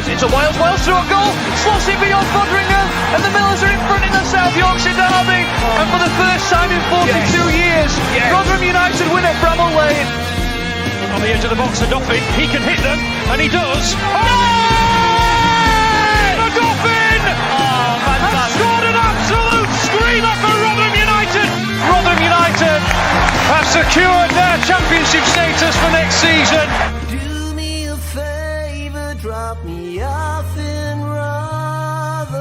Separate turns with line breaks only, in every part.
It's a wild through a goal. Slots it beyond Foderingham. And the Millers are in front in the South Yorkshire derby. And for the first time in 42 years, Rotherham United win at Bramall Lane. On the edge of the box for Doffin. He can hit them. And he does. The Doffin! Has scored an absolute screamer for Rotherham United. Rotherham United have secured their championship status for next season.
Do me a favour, drop me off in Rotherham.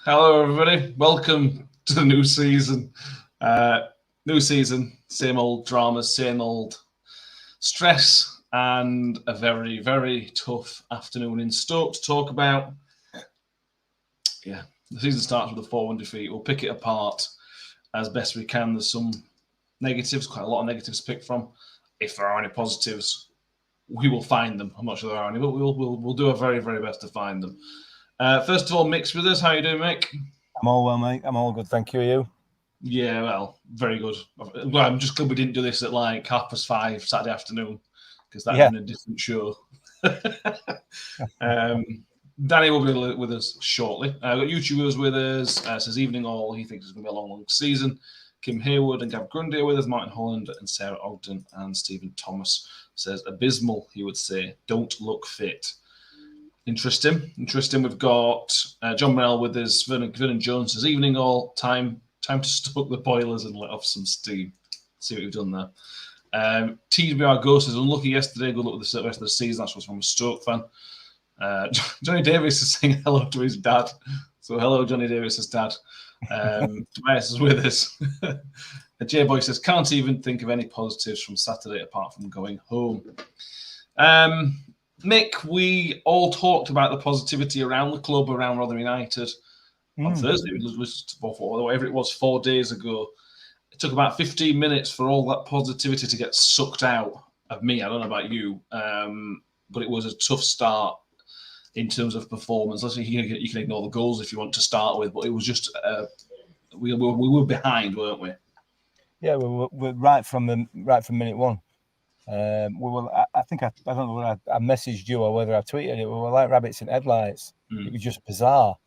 Hello, everybody. Welcome to the new season. New season, same old dramas, same old stress, and a very, very tough afternoon in Stoke to talk about. Yeah, the season starts with a 4-1 defeat. We'll pick it apart as best we can. There's some negatives, quite a lot of negatives to pick from. If there are any positives, we will find them. I'm not sure there are any, but we'll do our very, very best to find them. First of all, Mick's with us. How you doing, Mick?
I'm all well, mate. I'm all good. Thank you. You?
Yeah, well, very good. Well, I'm just glad we didn't do this at like 5:30 Saturday afternoon because that's been a different show. Danny will be with us shortly. Got YouTubers with us. Says evening all. He thinks it's going to be a long season. Kim Hayward and Gav Grundy are with us. Martin Holland and Sarah Ogden and Stephen Thomas says abysmal. He would say don't look fit. Interesting. We've got John Morell with us. Vernon Jones says evening all. Time to stoke the boilers and let off some steam. See what we've done there. TBR Ghost is unlucky yesterday. Good luck with the rest of the season. That's what's from a Stoke fan. Johnny Davis is saying hello to his dad. So hello, Johnny Davis's dad. Tobias is with us. J Boy says can't even think of any positives from Saturday apart from going home. Mick, we all talked about the positivity around the club, around Rotherham United on Thursday. It was whatever it was 4 days ago. It took about 15 minutes for all that positivity to get sucked out of me. I don't know about you, but it was a tough start in terms of performance. Let's say you can ignore the goals if you want to start with, but it was just we were behind, weren't we?
Yeah, we're right from minute one. I think I don't know whether I messaged you or whether I tweeted it. We were like rabbits in headlights. It was just bizarre.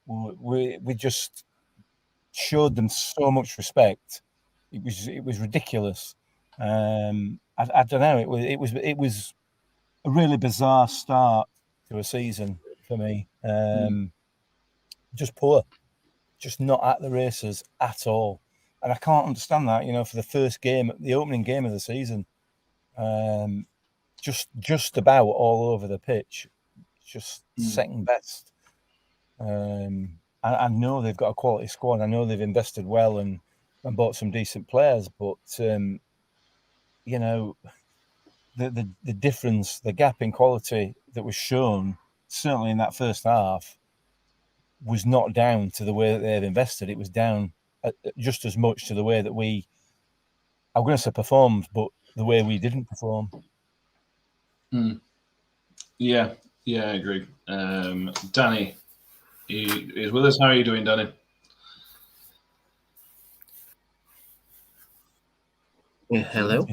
We just showed them so much respect. It was ridiculous. I don't know. It was a really bizarre start to a season for me. Just poor, just not at the races at all. And I can't understand that, for the first game, the opening game of the season, just about all over the pitch, just second best. I know they've got a quality squad. I know they've invested well and bought some decent players, but the difference, the gap in quality that was shown, certainly in that first half, was not down to the way that they've invested. It was down just as much to the way that I'm going to say performed, but the way we didn't perform.
Yeah, I agree. Danny is with us. How are you doing, Danny?
Hello.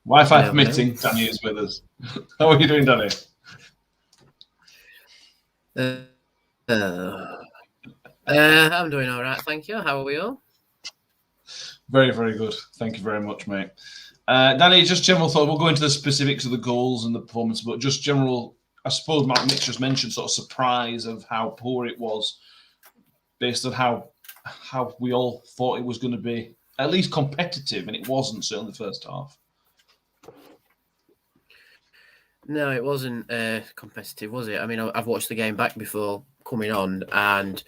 Wi-Fi permitting, Danny is with us. How are you doing, Danny?
I'm doing all right, thank you. How are we all?
Very, very good. Thank you very much, mate. Danny, just general thought. We'll go into the specifics of the goals and the performance, but just general, I suppose Mark Nick just mentioned sort of surprise of how poor it was based on how we all thought it was going to be at least competitive, and it wasn't, certainly the first half.
No, it wasn't competitive, was it? I mean, I've watched the game back before coming on, and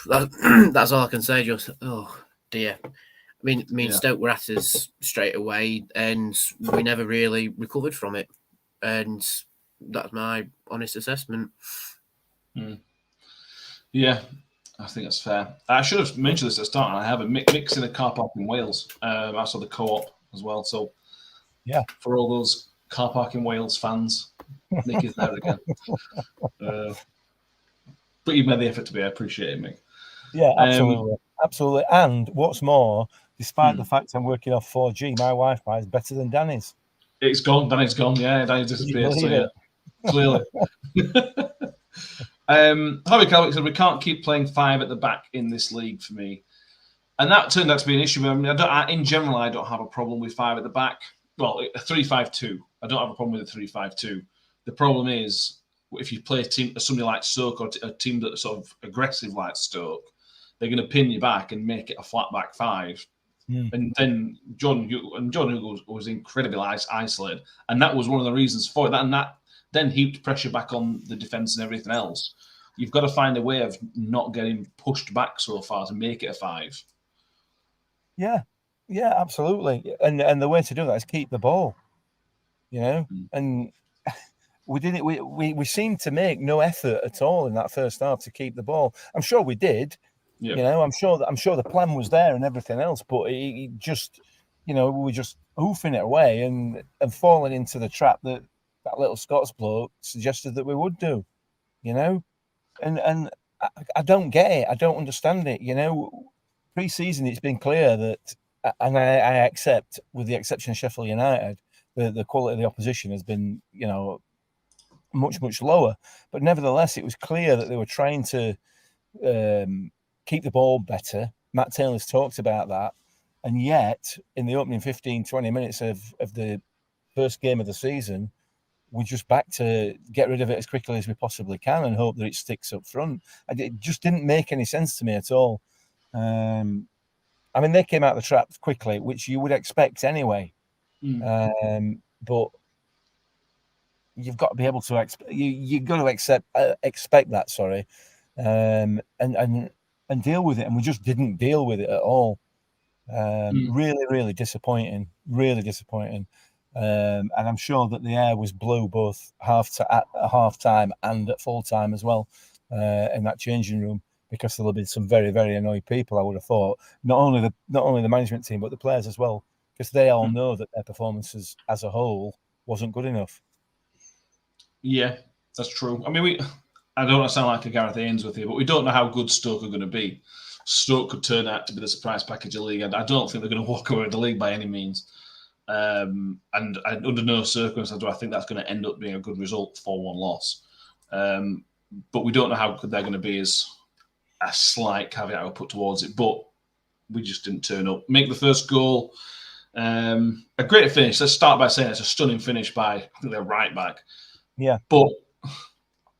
that's all I can say. Just, oh dear. I mean, Stoke were at us straight away, and we never really recovered from it. And that's my honest assessment.
Yeah, I think that's fair. I should have mentioned this at the start. I have a mix in a car park in Wales. I saw the Co-op as well. So, yeah, for all those car park in Wales fans, Nick is there again. But you made the effort to be. I appreciate it, Mick.
Yeah, absolutely. Absolutely. And what's more, despite the fact I'm working off 4G, my Wi-Fi is better than Danny's.
It's gone. Danny's gone. Yeah, Danny's disappeared. So yeah, clearly. Harvey Calvick said we can't keep playing 5 at the back in this league for me, and that turned out to be an issue. I mean, in general, I don't have a problem with 5 at the back. Well, a 3-5-2. I don't have a problem with a 3-5-2. The problem is if you play somebody like Stoke or a team that's sort of aggressive like Stoke, they're going to pin you back and make it a flat back 5. And then John Hugo was incredibly isolated, and that was one of the reasons for it. That then heaped pressure back on the defence and everything else. You've got to find a way of not getting pushed back so far to make it a 5.
Yeah, absolutely. And the way to do that is keep the ball, And we didn't. We seemed to make no effort at all in that first half to keep the ball. I'm sure we did. Yeah. I'm sure the plan was there and everything else, but it just, we were just hoofing it away and falling into the trap that little Scots bloke suggested that we would do, and I don't get it. I don't understand it. Pre-season it's been clear that, and I accept, with the exception of Sheffield United, the quality of the opposition has been, much lower. But nevertheless, it was clear that they were trying to keep the ball better. Matt Taylor's talked about that. And yet, in the opening 15, 20 minutes of the first game of the season, we're just back to get rid of it as quickly as we possibly can and hope that it sticks up front. It just didn't make any sense to me at all. I mean, they came out of the trap quickly, which you would expect anyway. But you've got to be able to you've got to expect that. Sorry, and deal with it, and we just didn't deal with it at all. Really, really disappointing. Really disappointing. And I'm sure that the air was blue both at half time and at full time as well in that changing room, because there'll be some very, very annoyed people, I would have thought. Not only the management team, but the players as well, because they all know that their performances as a whole wasn't good enough. Yeah,
that's true. I mean, I don't want to sound like a Gareth Ainsworth here, but we don't know how good Stoke are going to be. Stoke could turn out to be the surprise package of the league, and I don't think they're going to walk away with the league by any means. And under no circumstances do I think that's going to end up being a good result, 4-1 loss. But we don't know how good they're going to be, as a slight caveat I would put towards it. But we just didn't turn up. Make the first goal. A great finish. Let's start by saying it's a stunning finish by, I think, their right back.
Yeah.
But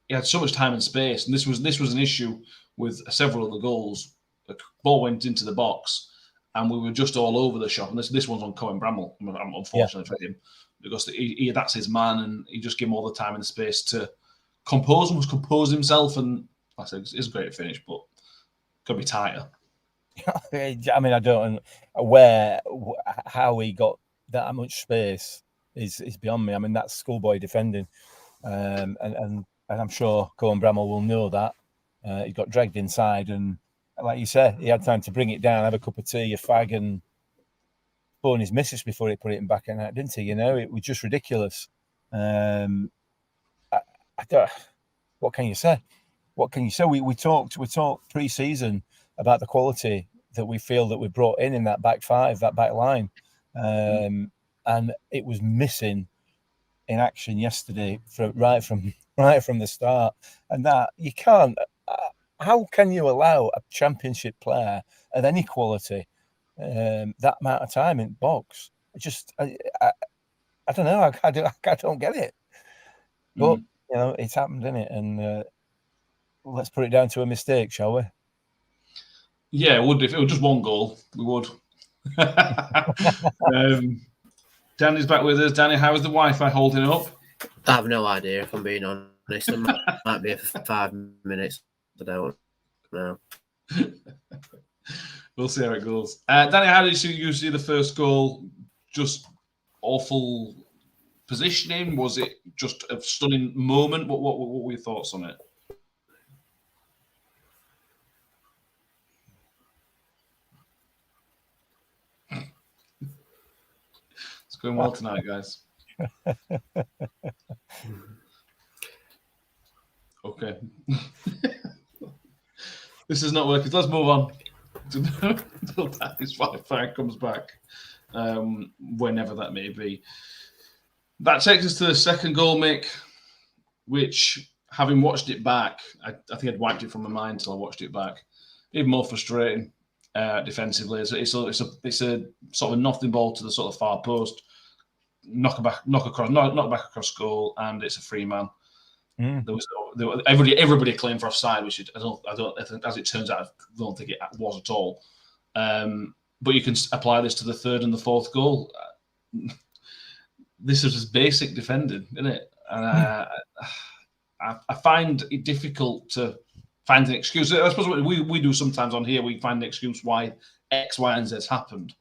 he had so much time and space, and this was an issue with several of the goals. The ball went into the box, and we were just all over the shop. And this one's on Cohen Bramall, unfortunately for him, because that's his man, and he just gave him all the time and the space to compose himself. And like I said, it's a great finish, but could be tighter.
I mean, I don't know how he got that much space is beyond me. I mean, that's schoolboy defending, and I'm sure Cohen Bramall will know that. He got dragged inside, and like you said, he had time to bring it down, have a cup of tea, a fag, and phone his missus before he put it back in that, didn't he? It was just ridiculous. I don't. What can you say? What can you say? We talked pre-season about the quality that we feel that we brought in that back five, that back line, and it was missing in action yesterday right from the start. And that you can't. How can you allow a championship player of any quality that amount of time in box? I don't know. I don't get it. But it's happened, isn't it? And let's put it down to a mistake, shall we?
Yeah, it would. If it was just one goal, we would. Danny's back with us. Danny, how is the Wi-Fi holding up?
I have no idea, if I'm being honest. It might be 5 minutes. I don't know.
We'll see how it goes. Danny, how did you see the first goal? Just awful positioning? Was it just a stunning moment? What were your thoughts on it? It's going well tonight, guys. Okay. This is not working. Let's move on. until his Wi-Fi comes back, whenever that may be. That takes us to the second goal, Mick, which, having watched it back, I think I'd wiped it from my mind until I watched it back. Even more frustrating defensively. It's a sort of a nothing ball to the sort of far post, knock back across goal, and it's a free man. Everybody claimed for offside, which I don't. As it turns out, I don't think it was at all. But you can apply this to the third and the fourth goal. This is just basic defending, isn't it? And I find it difficult to find an excuse. I suppose what we do sometimes on here, we find an excuse why X, Y, and Z has happened.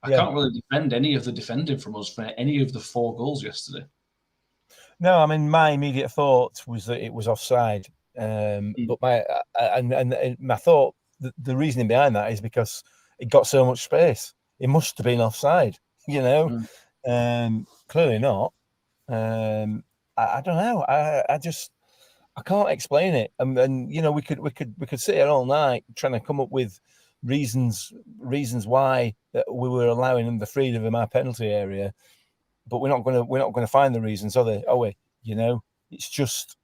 I can't really defend any of the defending from us for any of the 4 goals yesterday.
No, I mean, my immediate thought was that it was offside. But my thought, the reasoning behind that is because it got so much space. It must have been offside, you know. Clearly not. I don't know. I can't explain it. And you know, we could sit here all night trying to come up with reasons why that we were allowing them the freedom in our penalty area, but we're not going to find the reasons, are we? You know, it's just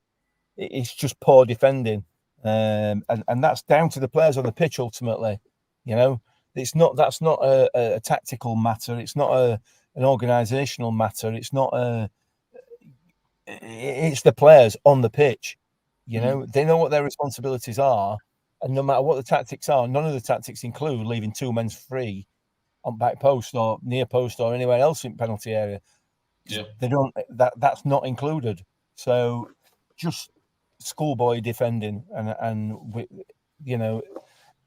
poor defending, and that's down to the players on the pitch ultimately. You know, that's not a tactical matter. It's not an organisational matter. It's the players on the pitch. You know, they know what their responsibilities are, and no matter what the tactics are, none of the tactics include leaving 2 men free on back post or near post or anywhere else in penalty area.
Yeah,
they don't. That's not included. So just schoolboy defending, and we, you know,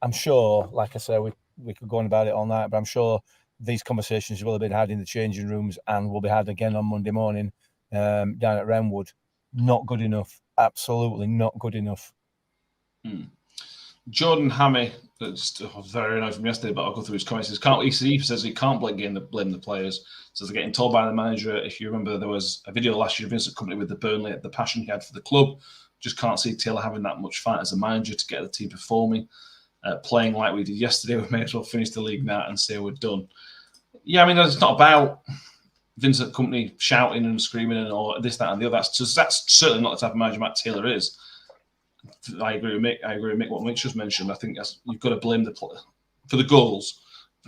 I'm sure, like I say, we could go on about it all night, but I'm sure these conversations will have been had in the changing rooms and will be had again on Monday morning down at Renwood. Not good enough. Absolutely not good enough.
Jordan Hammy, that's very annoyed from yesterday, but I'll go through his comments. He says he can't blame the players. So they're getting told by the manager. If you remember, there was a video last year of Vincent Company with the Burnley, the passion he had for the club. Just can't see Taylor having that much fight as a manager to get the team performing. Playing like we did yesterday, we may as well finish the league now and say we're done. Yeah, I mean, it's not about Vincent Company shouting and screaming and all this, that, and the other. That's certainly not the type of manager Matt Taylor is. I agree with Mick. What Mick just mentioned. I think you've got to blame for the goals.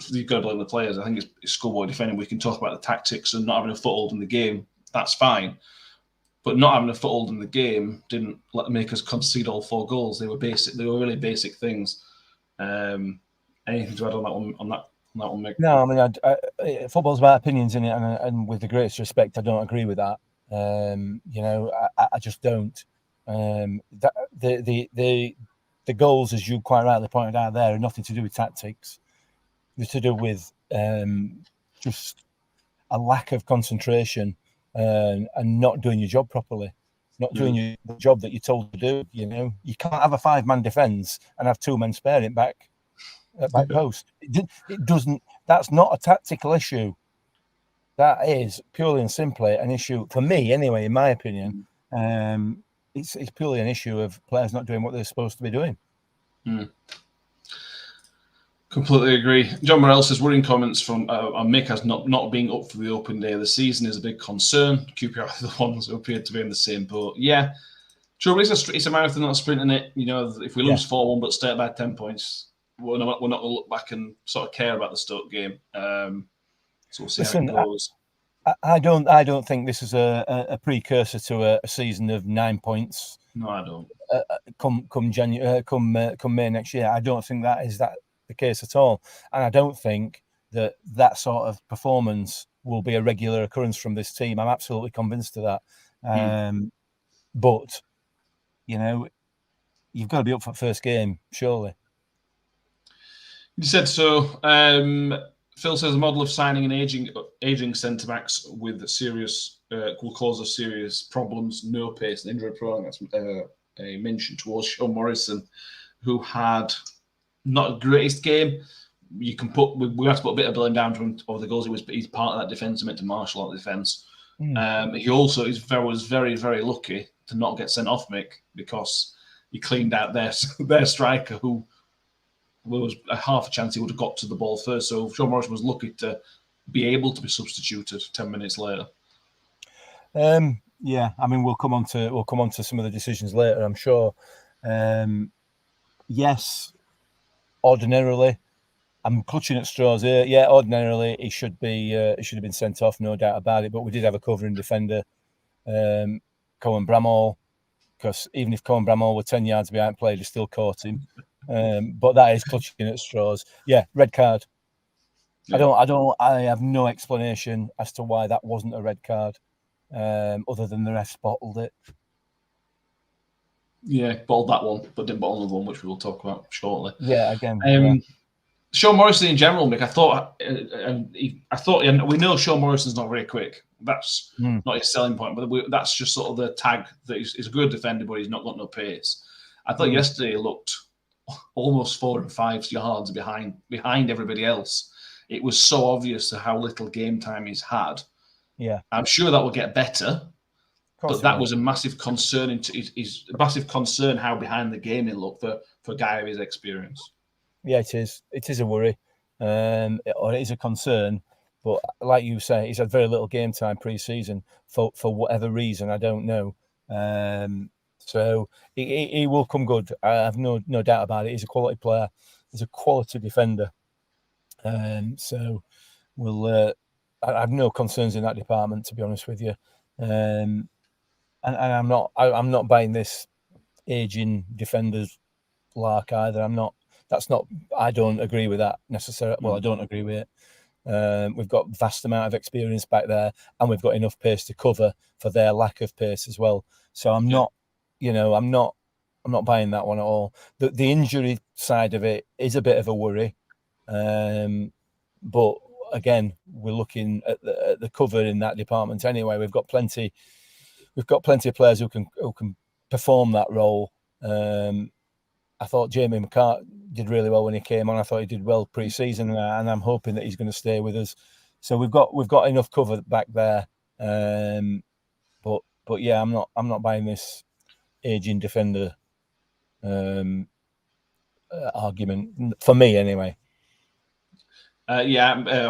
You've got to blame the players. I think it's schoolboy defending. We can talk about the tactics and not having a foothold in the game. That's fine, but not having a foothold in the game didn't make us concede all 4 goals. They were basic. They were really basic things. Anything to add on that one? On that one, Mick?
No, I mean, football's about opinions in it, and with the greatest respect, I don't agree with that. You know, I just don't. The goals, as you quite rightly pointed out there, are nothing to do with tactics. They're to do with just a lack of concentration and not doing your job properly, not doing your job that you're told to do. You know, you can't have a 5-man defence and have 2 men sparing back at back post. It doesn't. That's not a tactical issue. That is purely and simply an issue for me, anyway. In my opinion, it's purely an issue of players not doing what they're supposed to be doing.
Completely agree. John Morrell says worrying comments from on Mick as not being up for the open day of the season is a big concern. QPR are the ones who appear to be in the same boat. Yeah, sure. It's a marathon, not a sprint in it. You know, if we lose 4-1 but stay by 10 points, we're not going to look back and sort of care about the Stoke game. So we'll see how it goes.
I don't think this is a precursor to a season of 9 points.
No, I don't.
Come January, come May next year. I don't think that is the case at all, and I don't think that sort of performance will be a regular occurrence from this team. I'm absolutely convinced of that. But you know, you've got to be up for first game, surely.
You said so. Phil says a model of signing and aging centre backs with serious will cause us serious problems. No pace and injury prone. That's a mention towards Sean Morrison, who had not the greatest game. You can we have to put a bit of blame down to him over the goals. He's part of that defence. He meant to marshal out the defence. He also was very, very lucky to not get sent off, Mick, because he cleaned out their striker, who there was a half a chance he would have got to the ball first. So Sean Morrison was lucky to be able to be substituted 10 minutes later.
Yeah, I mean we'll come on to some of the decisions later, I'm sure. Yes, ordinarily, I'm clutching at straws here. Yeah, ordinarily he should have been sent off, no doubt about it. But we did have a covering defender, Cohen Bramall, because even if Cohen Bramall were 10 yards behind play, they still caught him. But that is clutching at straws. Yeah, red card. Yeah. I have no explanation as to why that wasn't a red card, other than the refs bottled it.
Yeah, bottled that one, but didn't bottle another one, which we will talk about shortly.
Yeah, again.
Sean Morrison in general, Mick, I thought we know Sean Morrison's not very quick. That's not his selling point, but that's just sort of the tag that he's a good defender, but he's not got no pace. I thought yesterday he looked almost 4 and 5 yards behind everybody else. It was so obvious to how little game time he's had.
Yeah,
I'm sure that will get better, but that was a massive concern. His massive concern how behind the game he looked for a guy of his experience.
Yeah, it is. It is a worry, or it is a concern. But like you say, he's had very little game time pre-season for whatever reason. I don't know. So he will come good. I have no doubt about it. He's a quality player. He's a quality defender. So we'll. I have no concerns in that department, to be honest with you. And I'm not buying this aging defenders lark either. I'm not. That's not. I don't agree with that necessarily. Well, I don't agree with it. We've got vast amount of experience back there, and we've got enough pace to cover for their lack of pace as well. So I'm not buying that one at all. The injury side of it is a bit of a worry, but again, we're looking at the cover in that department anyway. We've got plenty of players who can perform that role. I thought Jamie McCart did really well when he came on. I thought he did well pre-season, and I'm hoping that he's going to stay with us. So we've got enough cover back there. But yeah, I'm not buying this aging defender argument for me anyway.
I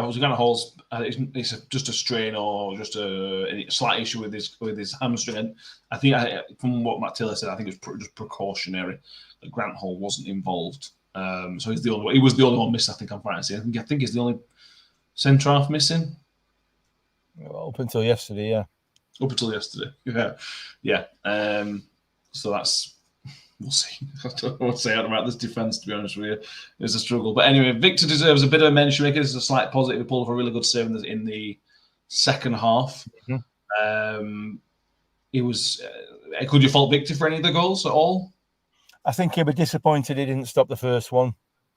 was going to hold. It's just a strain or just a slight issue with his hamstring. And I think from what Matt Taylor said, I think it was just precautionary. That Grant Hall wasn't involved, so he's the only one. He was the only one missing. I think I'm right to say. I think he's the only centre half missing.
Up until yesterday, yeah.
Up until yesterday, yeah. So that's. We'll see. I don't know what to say about this defence, to be honest with you. It's a struggle. But anyway, Victor deserves a bit of a mention. This is a slight positive. He pulled off a really good save in the second half. Mm-hmm. Could you fault Victor for any of the goals at all? I
think he'll be disappointed he didn't stop the first one.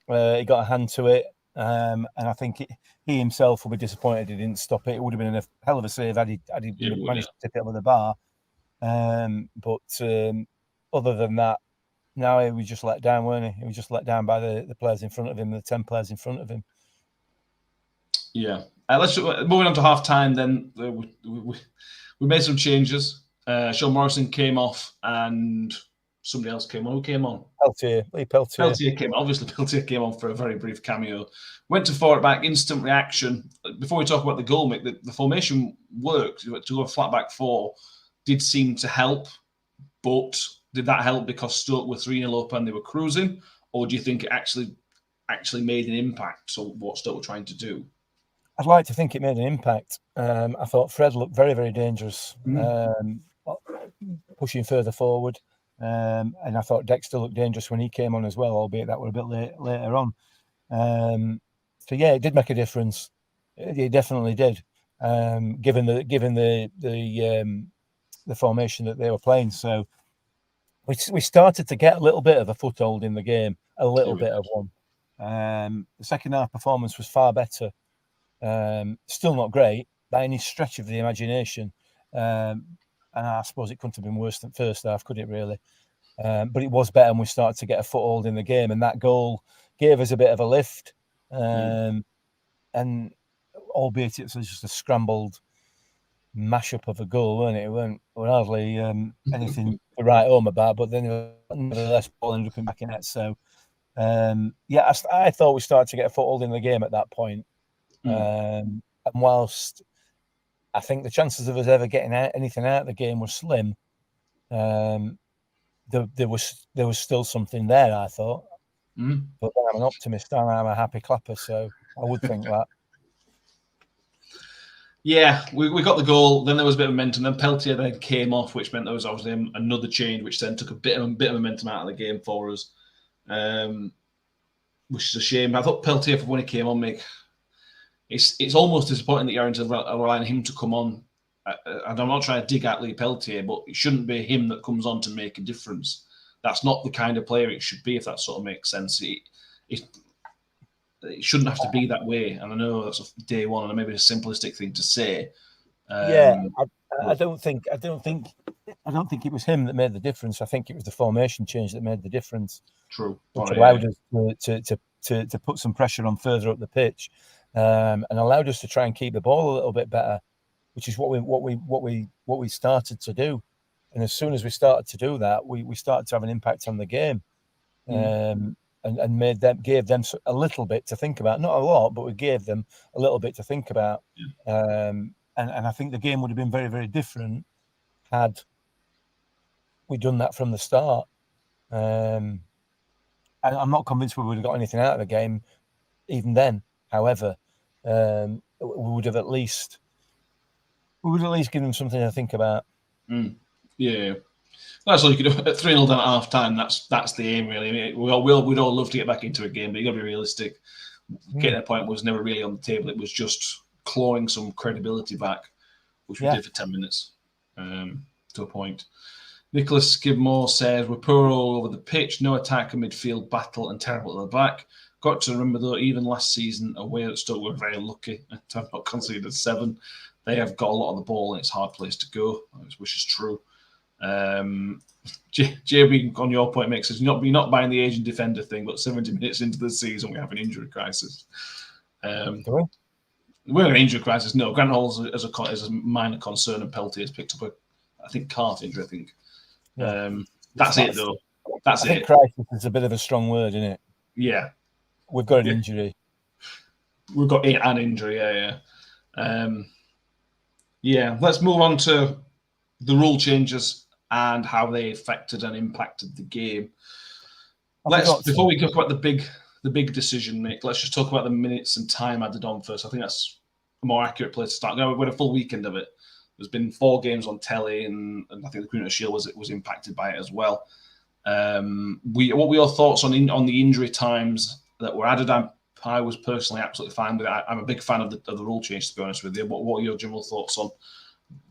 He got a hand to it. And I think he himself will be disappointed he didn't stop it. It would have been a hell of a save had he managed to tip it over the bar. But other than that, now he was just let down, weren't he? He was just let down by the players in front of him, the 10 players in front of him.
Yeah. Let's moving on to half time. Then we made some changes. Sean Morrison came off, and somebody else came on. Who came on?
Peltier.
Peltier came on. Obviously, Peltier came on for a very brief cameo. Went to forward back, instant reaction. Before we talk about the goal, Mick, the formation worked. To go a flat back 4 did seem to help, but did that help because Stoke were 3-0 up and they were cruising, or do you think it actually made an impact on what Stoke were trying to do?
I'd like to think it made an impact. I thought Fred looked very, very dangerous, pushing further forward. And I thought Dexter looked dangerous when he came on as well, albeit that were a bit later on. So yeah, it did make a difference. It definitely did, given the formation that they were playing. So we started to get a little bit of a foothold in the game, a little bit of one. The second half performance was far better. Still not great by any stretch of the imagination. And I suppose it couldn't have been worse than first half, could it really? But it was better, and we started to get a foothold in the game, and that goal gave us a bit of a lift. And albeit it was just a scrambled mashup of a goal, weren't it? It weren't hardly anything to write home about, but then nevertheless, ball ended up in back in net. So I thought we started to get a foothold in the game at that point. And whilst I think the chances of us ever getting anything out of the game were slim, there was still something there, I thought. But I'm an optimist and I'm a happy clapper, so I would think that.
Yeah, we got the goal. Then there was a bit of momentum. Then Peltier then came off, which meant there was obviously another change, which then took a bit of momentum out of the game for us, which is a shame. I thought Peltier, when he came on, it's almost disappointing that you're having to rely on him to come on. And I'm not trying to dig at Lee Peltier, but it shouldn't be him that comes on to make a difference. That's not the kind of player it should be, if that sort of makes sense. It shouldn't have to be that way. And I know that's day one, and maybe a simplistic thing to say.
I don't think it was him that made the difference. I think it was the formation change that made the difference.
True,
which allowed us to put some pressure on further up the pitch, and allowed us to try and keep the ball a little bit better, which is what we started to do. And as soon as we started to do that, we started to have an impact on the game, and gave them a little bit to think about. Not a lot, but we gave them a little bit to think about. And I think the game would have been very, very different had we done that from the start. And I'm not convinced we would have got anything out of the game even then. However, we would at least give them something to think about.
Yeah. That's all you could do. At 3-0 down at half time, that's the aim, really. I mean, we'd all love to get back into a game, but you've got to be realistic. Getting a point was never really on the table. It was just clawing some credibility back, which we did for 10 minutes, to a point. Nicholas Skidmore says, we're poor all over the pitch, no attack and midfield battle, and terrible at the back. Got to remember, though, even last season, away at Stoke, we're very lucky to have not conceded 7. They have got a lot of the ball, and it's a hard place to go, which is true. JB, on your point, makes us you're not buying the Asian defender thing, but 70 minutes into the season, we have an injury crisis. We're in an injury crisis. No, Grant Hall is a minor concern, and Peltier has picked up a calf injury, I think. That's it, though. I think
crisis is a bit of a strong word, isn't it?
Yeah.
We've got an injury.
We've got an injury, yeah. Let's move on to the rule changes and how they affected and impacted the game. Before we talk about the big decision, Mick, let's just talk about the minutes and time added on first. I think that's a more accurate place to start. Now, we had a full weekend of it. There's been 4 games on telly, and I think the Queen of the Shield was impacted by it as well. What were your thoughts on the injury times that were added? I was personally absolutely fine with it. I'm a big fan of the rule change, to be honest with you. What are your general thoughts on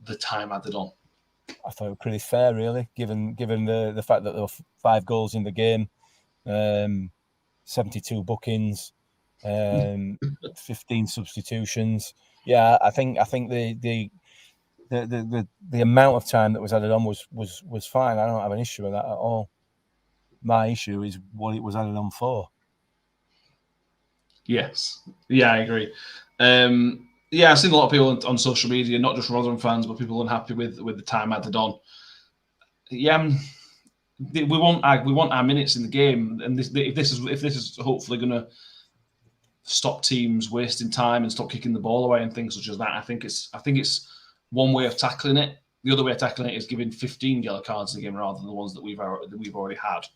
the time added on?
I thought it was pretty fair, really, given the fact that there were 5 goals in the game, 72 bookings, 15 substitutions. Yeah, I think the amount of time that was added on was fine. I don't have an issue with that at all. My issue is what it was added on for.
Yes. Yeah, I agree. I've seen a lot of people on social media, not just Rotherham fans, but people unhappy with the time added on. Yeah, we want our minutes in the game, and if this is hopefully going to stop teams wasting time and stop kicking the ball away and things such as that, I think it's one way of tackling it. The other way of tackling it is giving 15 yellow cards in the game rather than the ones that we've already had.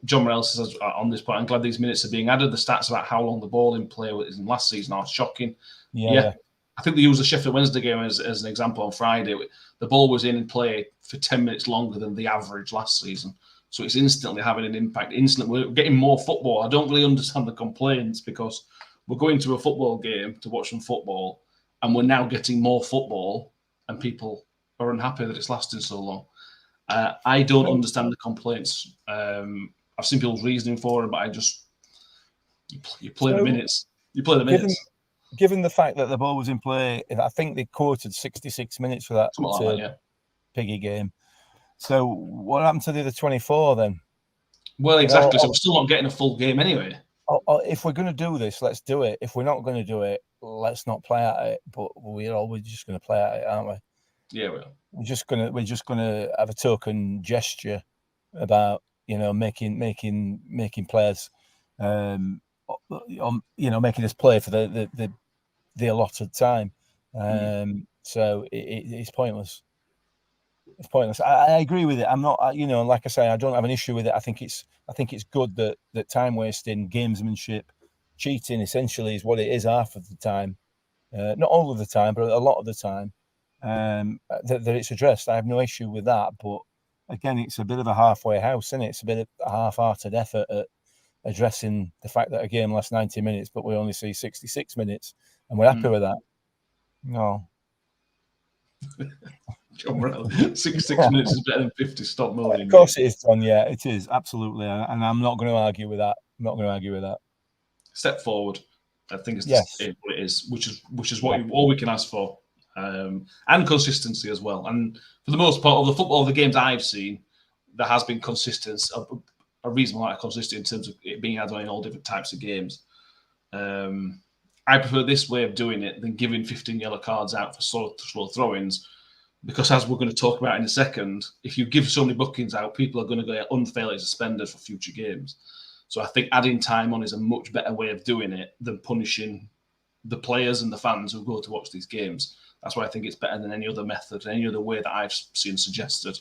John Morrell says on this point, I'm glad these minutes are being added. The stats about how long the ball in play was in last season are shocking. Yeah. I think they used the Sheffield Wednesday game as an example on Friday. The ball was in play for 10 minutes longer than the average last season. So it's instantly having an impact. We're getting more football. I don't really understand the complaints because we're going to a football game to watch some football and we're now getting more football and people are unhappy that it's lasting so long. I don't understand the complaints. I've seen people's reasoning for it, but you play the minutes. You play the minutes.
Given the fact that the ball was in play, I think they quoted 66 minutes for that Piggy game. So what happened to the other 24 then?
Well, exactly. So we're still not getting a full game anyway.
If we're going to do this, let's do it. If we're not going to do it, let's not play at it. But we're just going to play at it, aren't we?
Yeah, we are.
We're just going to have a token gesture about making players, making us play for the allotted time. So it's pointless. It's pointless. I agree with it. I'm not, like I say, I don't have an issue with it. I think it's good that time wasting, gamesmanship, cheating essentially is what it is half of the time. Not all of the time, but a lot of the time. That it's addressed. I have no issue with that. But again, it's a bit of a halfway house, isn't it? It's a bit of a half-hearted effort at addressing the fact that a game lasts 90 minutes, but we only see 66 minutes, and we're happy with that. No.
John Morrell, 66 minutes is better than 50 stop molding.
Of course it is, John. Yeah, it is, absolutely. And I'm not going to argue with that.
Step forward. I think it's what it is, which is what all we can ask for. And consistency as well. And for the most part of the games I've seen, there has been consistency, a reasonable amount of consistency in terms of it being added in all different types of games. I prefer this way of doing it than giving 15 yellow cards out for slow throw-ins, because as we're going to talk about in a second, if you give so many bookings out, people are going to get unfairly suspended for future games. So I think adding time on is a much better way of doing it than punishing the players and the fans who go to watch these games. That's why I think it's better than any other method, any other way that I've seen suggested.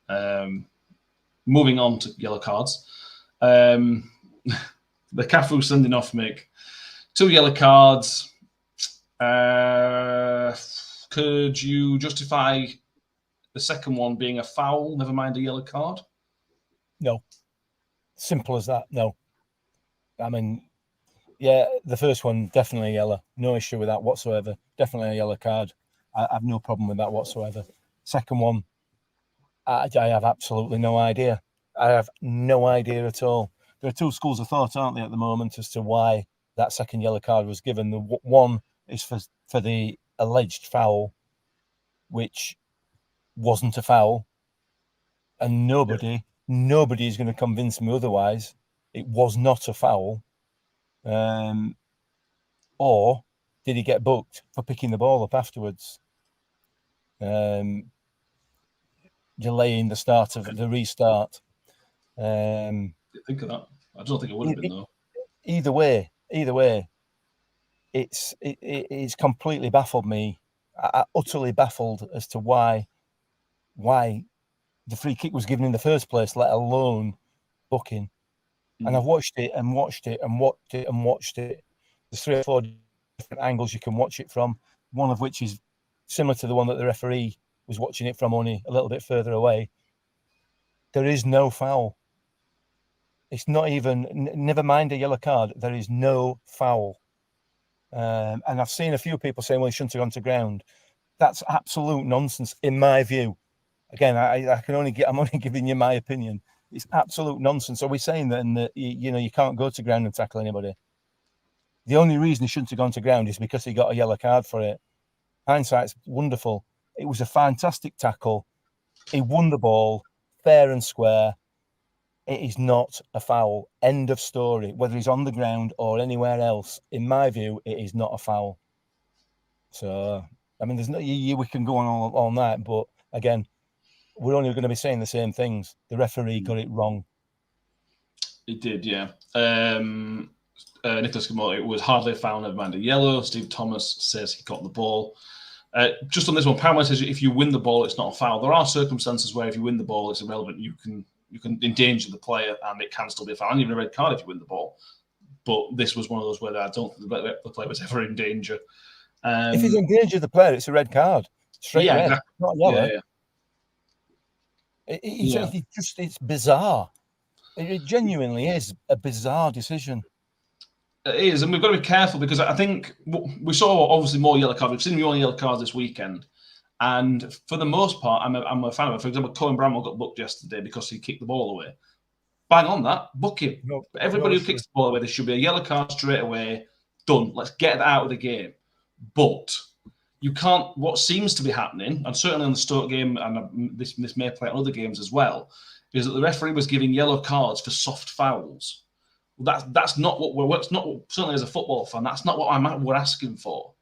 Moving on to yellow cards. The Cafu sending off, Mick. 2 yellow cards. Could you justify the second one being a foul, never mind a yellow card?
No. Simple as that, no. I mean, yeah, the first one, definitely yellow. No issue with that whatsoever. Definitely a yellow card. I have no problem with that whatsoever. Second one, I have absolutely no idea. I have no idea at all. There are 2 schools of thought, aren't there, at the moment, as to why that second yellow card was given. The one is for the alleged foul, which wasn't a foul, and nobody is going to convince me otherwise. It was not a foul. Or did he get booked for picking the ball up afterwards? Delaying the start of the restart.
Think of that. I don't think it would have been, though.
Either way, it's completely baffled me. I utterly baffled as to why the free kick was given in the first place, let alone booking. And I've watched it and watched it and watched it and watched it. There's 3 or 4 different angles you can watch it from, one of which is similar to the one that the referee was watching it from, only a little bit further away. There is no foul. It's not even, never mind a yellow card, there is no foul. And I've seen a few people saying, well, he shouldn't have gone to ground. That's absolute nonsense, in my view. Again, I'm only giving you my opinion. It's absolute nonsense. Are we saying that you can't go to ground and tackle anybody? The only reason he shouldn't have gone to ground is because he got a yellow card for it. Hindsight's wonderful. It was a fantastic tackle. He won the ball, fair and square. It is not a foul. End of story. Whether he's on the ground or anywhere else, in my view, it is not a foul. So, I mean, there's no we can go on all night, but again, we're only going to be saying the same things. The referee got it wrong.
He did, yeah. Nicholas Gamot, it was hardly a foul, never mind a yellow. Steve Thomas says he got the ball. Just on this one, Powerman says if you win the ball, it's not a foul. There are circumstances where if you win the ball, it's irrelevant. You can endanger the player and it can still be a foul. And even a red card if you win the ball. But this was one of those where I don't think the player was ever in danger.
If he's in danger of the player, it's a red card. Straight red, exactly. Not yellow.
Yeah.
It's bizarre. It genuinely is a bizarre decision.
It is, and we've got to be careful because I think we saw obviously more yellow cards. We've seen more yellow cards this weekend, and for the most part, I'm a fan of it. For example, Colin Bramwell got booked yesterday because he kicked the ball away. Bang on that, book him. But everybody who kicks the ball away, there should be a yellow card straight away. Done. Let's get that out of the game. But you can't. What seems to be happening, and certainly in the Stoke game, and this may play on other games as well, is that the referee was giving yellow cards for soft fouls. Well, that's not what we're. It's not certainly as a football fan. That's not what we're asking for.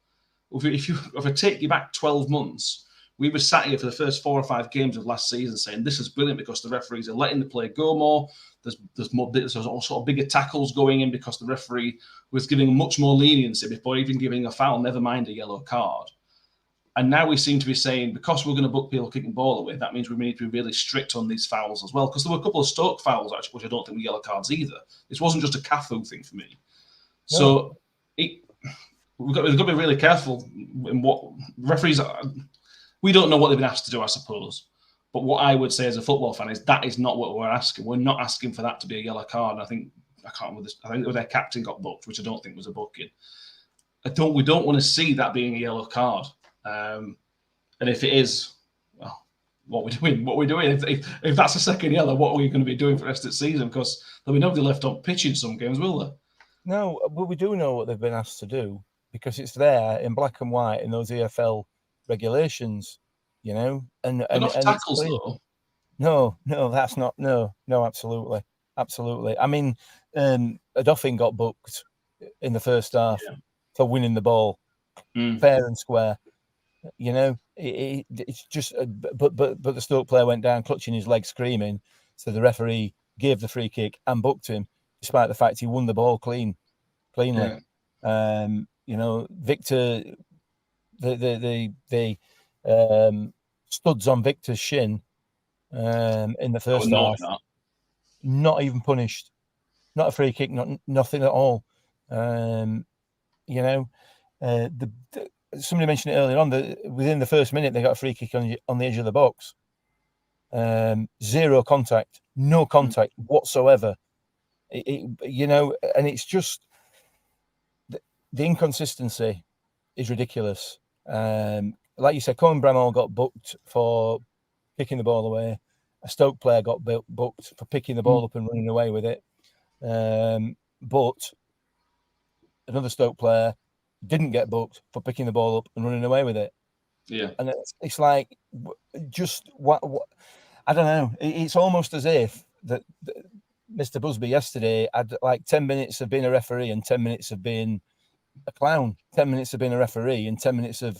If I take you back 12 months, We were sat here for the first 4 or 5 games of last season saying this is brilliant because the referees are letting the play go more. There's all sort of bigger tackles going in because the referee was giving much more leniency before even giving a foul, never mind a yellow card. And now we seem to be saying, because we're going to book people kicking ball away, that means we need to be really strict on these fouls as well. Because there were a couple of Stoke fouls, actually, which I don't think were yellow cards either. This wasn't just a Cafu thing for me. So we've got to be really careful in what referees are. We don't know what they've been asked to do, I suppose. But what I would say as a football fan is that is not what we're asking. We're not asking for that to be a yellow card. And I think their captain got booked, which I don't think was a booking. We don't want to see that being a yellow card. And if it is, well, what we're doing. If that's a second yellow, what are we going to be doing for the rest of the season? Because there'll be nobody left on pitch in some games, will there?
No, but we do know what they've been asked to do because it's there in black and white in those EFL regulations, you know. And
tackles though.
No, that's not. No, absolutely. I mean, Adoffin got booked in the first half for winning the ball, fair and square. You know, it's just, but the Stoke player went down clutching his leg, screaming. So the referee gave the free kick and booked him, despite the fact he won the ball cleanly.
Yeah.
You know, Victor, the studs on Victor's shin in the first half, not even punished, not a free kick, nothing at all. You know, somebody mentioned it earlier on that within the first minute they got a free kick on the edge of the box. Zero contact, no contact whatsoever. You know, and it's just the inconsistency is ridiculous. Like you said, Cohen Bramall got booked for picking the ball away. A Stoke player got booked for picking the ball up and running away with it. But another Stoke player didn't get booked for picking the ball up and running away with it.
Yeah.
And it's like, just what I don't know. It's almost as if that Mr. Busby yesterday had like 10 minutes of being a referee and 10 minutes of being a clown, 10 minutes of being a referee and 10 minutes of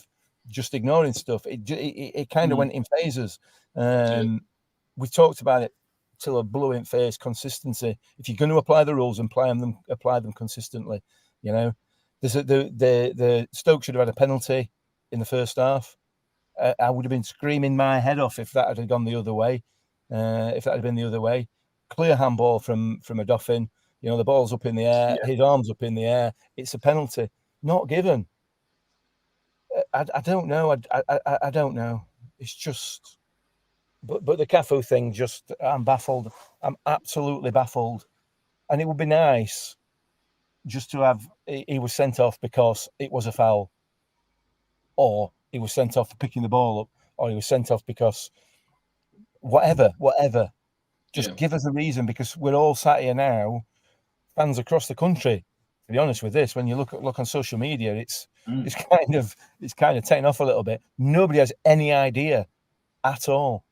just ignoring stuff. It kind of went in phases. We talked about it till a blue in face. Consistency. If you're going to apply the rules and apply them consistently, you know. The Stoke should have had a penalty in the first half. I would have been screaming my head off if that had gone the other way. If that had been the other way, clear handball from Adoffin. You know, the ball's up in the air, his arm's up in the air. It's a penalty, not given. I don't know. I don't know. It's just, but the Cafu thing, just I'm baffled. I'm absolutely baffled. And it would be nice just to have he was sent off because it was a foul, or he was sent off for picking the ball up, or he was sent off because whatever. Just give us a reason, because we're all sat here now, fans across the country. To be honest with this, when you look on social media, it's kind of taken off a little bit. Nobody has any idea at all.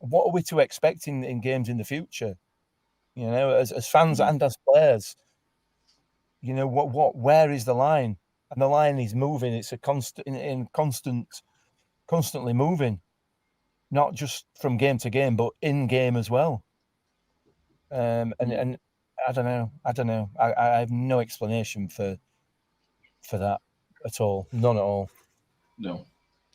What are we to expect in games in the future? You know, as fans and as players. You know, where is the line? And the line is moving. It's a constantly moving, not just from game to game, but in game as well. And I don't know. I have no explanation for that at all. None at all.
No.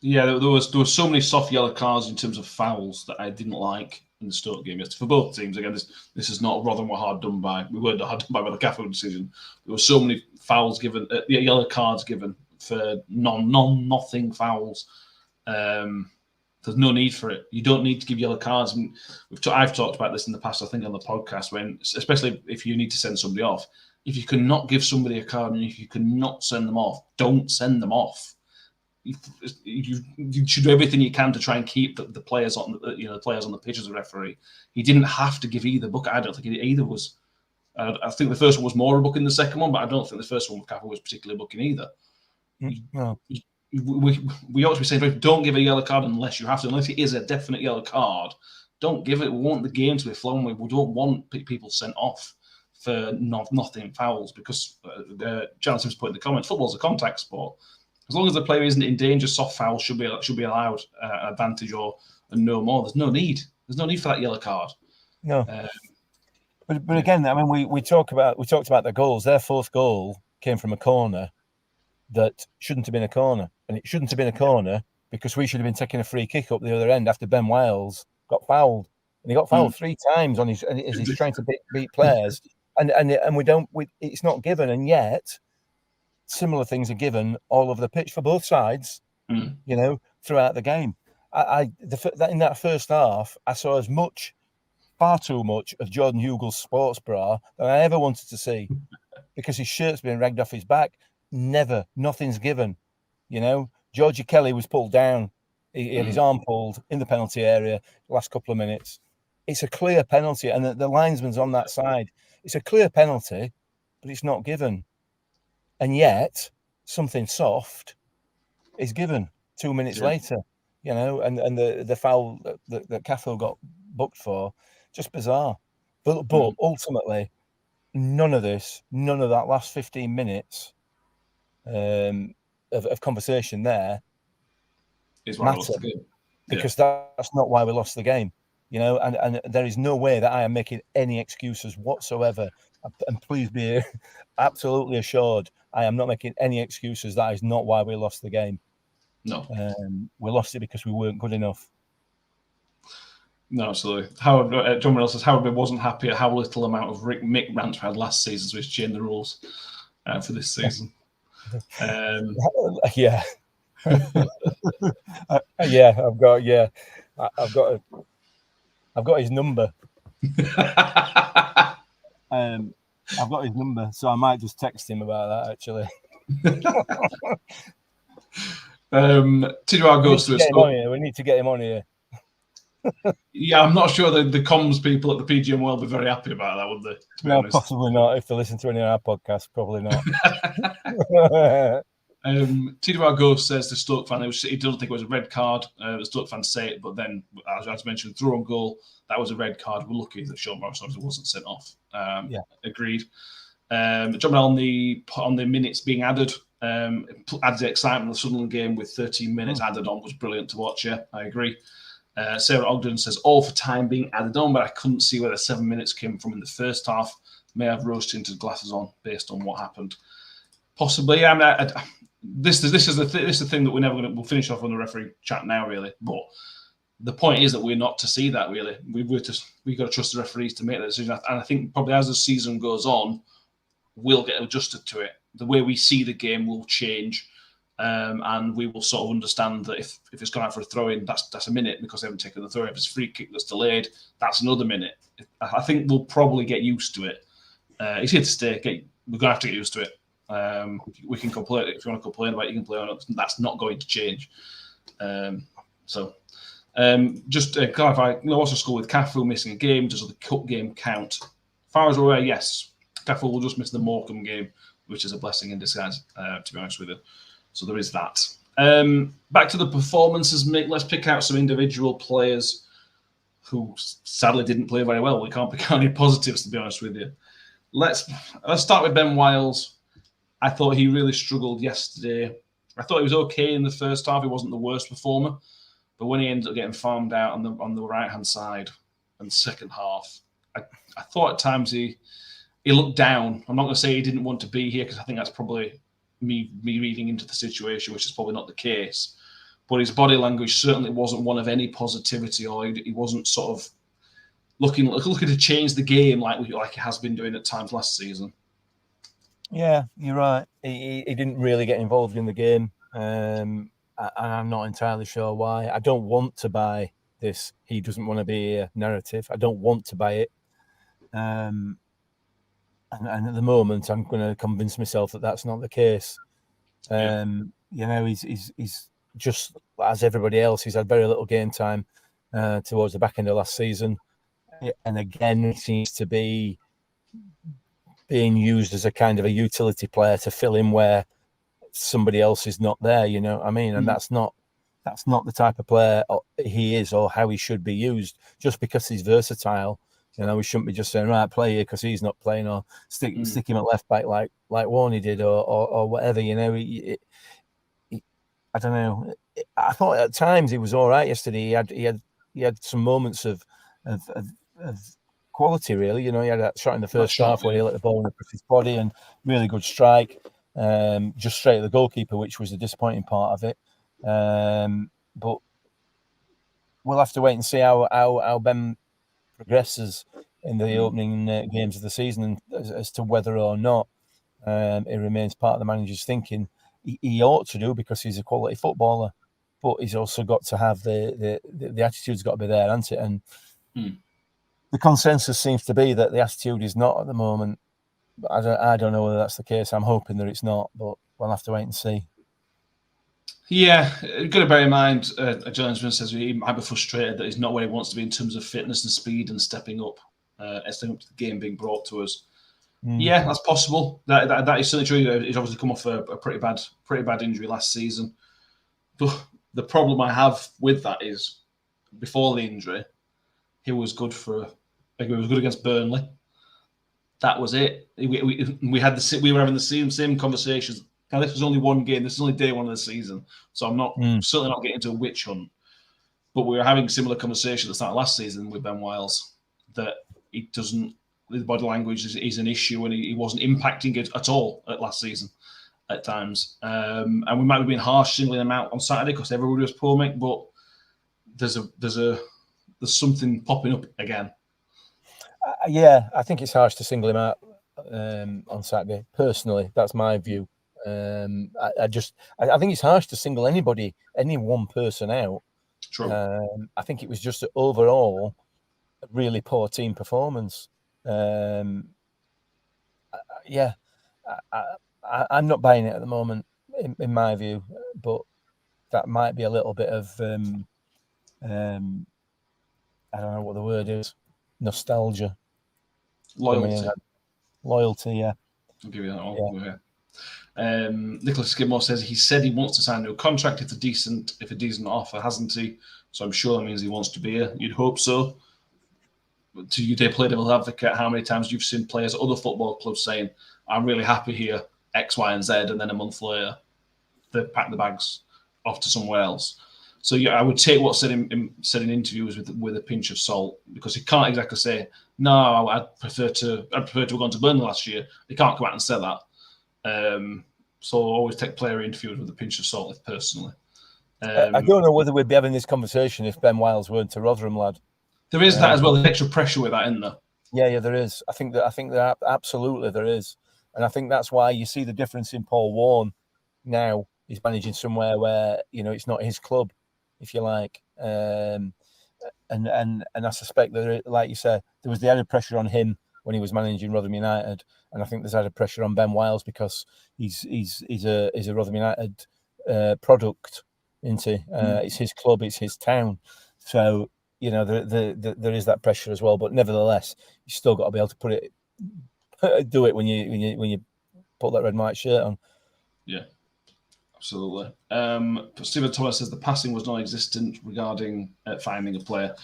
Yeah, there was so many soft yellow cards in terms of fouls that I didn't like in the Stoke game yesterday for both teams. Again, this is not Rotherham were hard done by. We weren't hard done by the Cafu decision. There were so many fouls given, yellow cards given for nothing fouls. There's no need for it. You don't need to give yellow cards. And I've talked about this in the past, I think, on the podcast, especially if you need to send somebody off. If you cannot give somebody a card and if you cannot send them off, don't send them off. You should do everything you can to try and keep the players on the players on the pitch as a referee. He didn't have to give either book. I don't think either was. I think the first one was more a booking than the second one, but I don't think the first one with Cafu was particularly booking either.
No.
We ought to be saying, don't give a yellow card unless you have to. Unless it is a definite yellow card, don't give it. We want the game to be flown. We don't want people sent off for nothing fouls, because Charles Sims put in the comments, football's a contact sport. As long as the player isn't in danger, soft foul should be allowed an advantage or no more. There's no need. There's no need for that yellow card.
No. But again, I mean, we talked about the goals. Their fourth goal came from a corner that shouldn't have been a corner, and it shouldn't have been a corner because we should have been taking a free kick up the other end after Ben Wiles got fouled, and he got fouled 3 times as he's trying to beat players, and it's not given, and yet similar things are given all over the pitch for both sides, you know, throughout the game. In that first half, I saw far too much of Jordan Hugel's sports bra than I ever wanted to see, because his shirt's been ragged off his back. Nothing's given. You know, Georgie Kelly was pulled down. He had his arm pulled in the penalty area the last couple of minutes. It's a clear penalty, and the linesman's on that side. It's a clear penalty, but it's not given. And yet, something soft is given 2 minutes later. You know, and the foul that Cathal got booked for, just bizarre. But ultimately, none of that last 15 minutes of conversation there matter, because that's not why we lost the game. You know, and there is no way that I am making any excuses whatsoever. And please be absolutely assured, I am not making any excuses. That is not why we lost the game.
No.
We lost it because we weren't good enough.
No, absolutely. John Morell says Howard wasn't happy at how little amount of Mick rants we had last season, so he's changed the rules for this season.
Yeah. I've got his number. I've got his number, so I might just text him about that, actually.
Tidwell goes to
we need to get him on here.
Yeah, I'm not sure the comms people at the PGM will be very happy about that, would they?
No, possibly not. If they listen to any of our podcasts, probably not.
Tidwell Ghost says to Stoke fan he doesn't think it was a red card. The Stoke fans say it, but then, as mentioned, through on goal, that was a red card. We're lucky that Sean Morris obviously wasn't sent off. Agreed. John Bell on the minutes being added, adds the excitement of the Sunderland game with 13 minutes added on was brilliant to watch. Yeah, I agree. Sarah Ogden says all for time being added on, but I couldn't see where the 7 minutes came from in the first half. May have rose-tinted glasses on based on what happened. Possibly. I mean, this is the thing that we'll finish off on the referee chat now, really. But the point is that we're not to see that, really. We've got to trust the referees to make that decision. And I think probably as the season goes on, we'll get adjusted to it. The way we see the game will change. And we will sort of understand that if it's gone out for a throw-in, that's a minute because they haven't taken the throw-in. If it's a free kick that's delayed, that's another minute. I think we'll probably get used to it. It's here to stay. We're going to have to get used to it. We can complain. If you want to complain about it, you can complain on it. That's not going to change. Just to clarify, what's the score with Cafu missing a game? Does the cup game count? As far as we're aware, yes. Cafu will just miss the Morecambe game, which is a blessing in disguise, to be honest with you. So there is that. Back to the performances, Mick. Let's pick out some individual players who sadly didn't play very well. We can't pick out any positives, to be honest with you. Let's start with Ben Wiles. I thought he really struggled yesterday. I thought he was okay in the first half. He wasn't the worst performer. But when he ended up getting farmed out on the right-hand side in the second half, I thought at times he looked down. I'm not going to say he didn't want to be here because I think that's probably me reading into the situation, which is probably not the case. But his body language certainly wasn't one of any positivity, or he wasn't sort of looking to change the game like he has been doing at times last season.
Yeah, you're right. He didn't really get involved in the game, and I'm not entirely sure why. I don't want to buy this "he doesn't want to be here" narrative. I don't want to buy it. And at the moment, I'm going to convince myself that that's not the case. You know, he's just as everybody else. He's had very little game time towards the back end of last season, and again, he seems to be being used as a kind of a utility player to fill in where somebody else is not there. You know what I mean? And that's not the type of player he is or how he should be used. Just because he's versatile. You know, we shouldn't be just saying, right, play here because he's not playing, or stick him at left back like Warney did, or whatever. You know, don't know. I thought at times he was all right yesterday. He had some moments of quality, really. You know, he had that shot in the first half where he let the ball in his body and really good strike, just straight at the goalkeeper, which was the disappointing part of it. But we'll have to wait and see how Ben progresses in the opening games of the season as to whether or not it remains part of the manager's thinking. He ought to do, because he's a quality footballer, but he's also got to have the attitude's got to be there, hasn't it? And the consensus seems to be that the attitude is not at the moment. I don't know whether that's the case. I'm hoping that it's not, but we'll have to wait and see.
Yeah, got to bear in mind, a journalist says he might be frustrated that he's not where he wants to be in terms of fitness and speed and stepping up to the game being brought to us. Yeah, that's possible. That is certainly true. He's obviously come off a pretty bad injury last season. But the problem I have with that is, before the injury, he was good against Burnley. That was it. We were having the same conversations. Now, this was only one game. This is only day one of the season, so I'm not certainly not getting into a witch hunt. But we were having similar conversations at the start of last season with Ben Wiles, that he doesn't. The body language is an issue, and he wasn't impacting it at all at last season at times. And we might have been harsh singling him out on Saturday because everybody was poor, mate. But there's something popping up again.
Yeah, I think it's harsh to single him out on Saturday. Personally, that's my view. I think it's harsh to single any one person out.
True.
I think it was just overall a really poor team performance. I'm not buying it at the moment, in my view, but that might be a little bit of I don't know what the word is, nostalgia, loyalty. Yeah,
I'll give you that one. Yeah. Nicholas Skidmore says he said he wants to sign a new contract if a decent offer, hasn't he? So I'm sure that means he wants to be here. You'd hope so. To you, play devil's advocate, how many times you've seen players at other football clubs saying, "I'm really happy here, X, Y, and Z," and then a month later they pack the bags off to somewhere else. So yeah, I would take what's said in interviews with a pinch of salt, because he can't exactly say, "No, I'd prefer to have gone to Burnley last year." He can't come out and say that. So I'll always take player interviews with a pinch of salt, personally.
I don't know whether we'd be having this conversation if Ben Wiles weren't a Rotherham lad.
There is that as well. There's extra pressure with that, isn't there?
Yeah, there is. I think that absolutely there is, and I think that's why you see the difference in Paul Warne. Now he's managing somewhere where it's not his club, if you like, and I suspect that, like you said, there was the added pressure on him when he was managing Rotherham United, and I think there's added pressure on Ben Wiles because he's a Rotherham United product, isn't he? It's his club, it's his town, so. There is that pressure as well, but nevertheless, you still got to be able to do it when you put that red and white shirt on.
Yeah, absolutely. Stephen Thomas says the passing was non-existent regarding finding a player.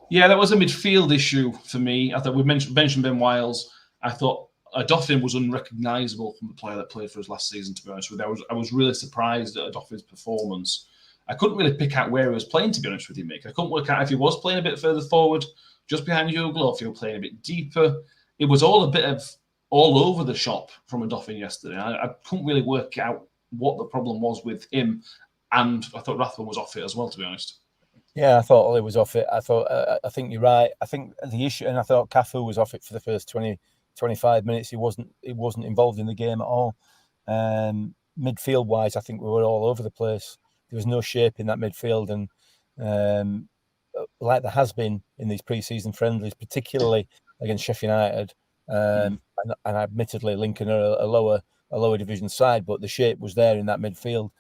Yeah, that was a midfield issue for me. I thought we mentioned Ben Wiles. I thought Odoffin was unrecognisable from the player that played for us last season. To be honest with you, I was really surprised at Odoffin's performance. I couldn't really pick out where he was playing, to be honest with you, Mick. I couldn't work out if he was playing a bit further forward, just behind Jugel, or if he was playing a bit deeper. It was all a bit of all over the shop from Odoffin yesterday. I couldn't really work out what the problem was with him, and I thought Rathbone was off it as well, to be honest.
Yeah, I thought Ollie was off it. I think you're right. I think the issue, and I thought Cafu was off it for the first 20, 25 minutes. He wasn't involved in the game at all. Midfield-wise, I think we were all over the place. There was no shape in that midfield, and like there has been in these pre-season friendlies, particularly against Sheffield United, and admittedly Lincoln are a lower division side, but the shape was there in that midfield.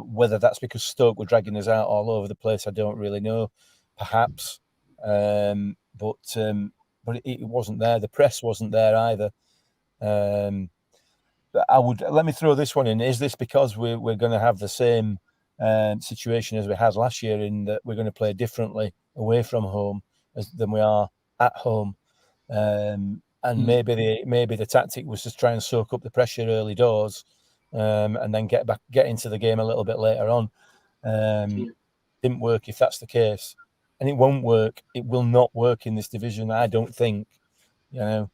Whether that's because Stoke were dragging us out all over the place, I don't really know. Perhaps, but it wasn't there. The press wasn't there either. Let me throw this one in. Is this because we're going to have the same situation as we had last year, in that we're going to play differently away from home than we are at home? And maybe the tactic was to try and soak up the pressure early doors, and then get into the game a little bit later on. Didn't work if that's the case, and it won't work. It will not work in this division, I don't think.
Yeah,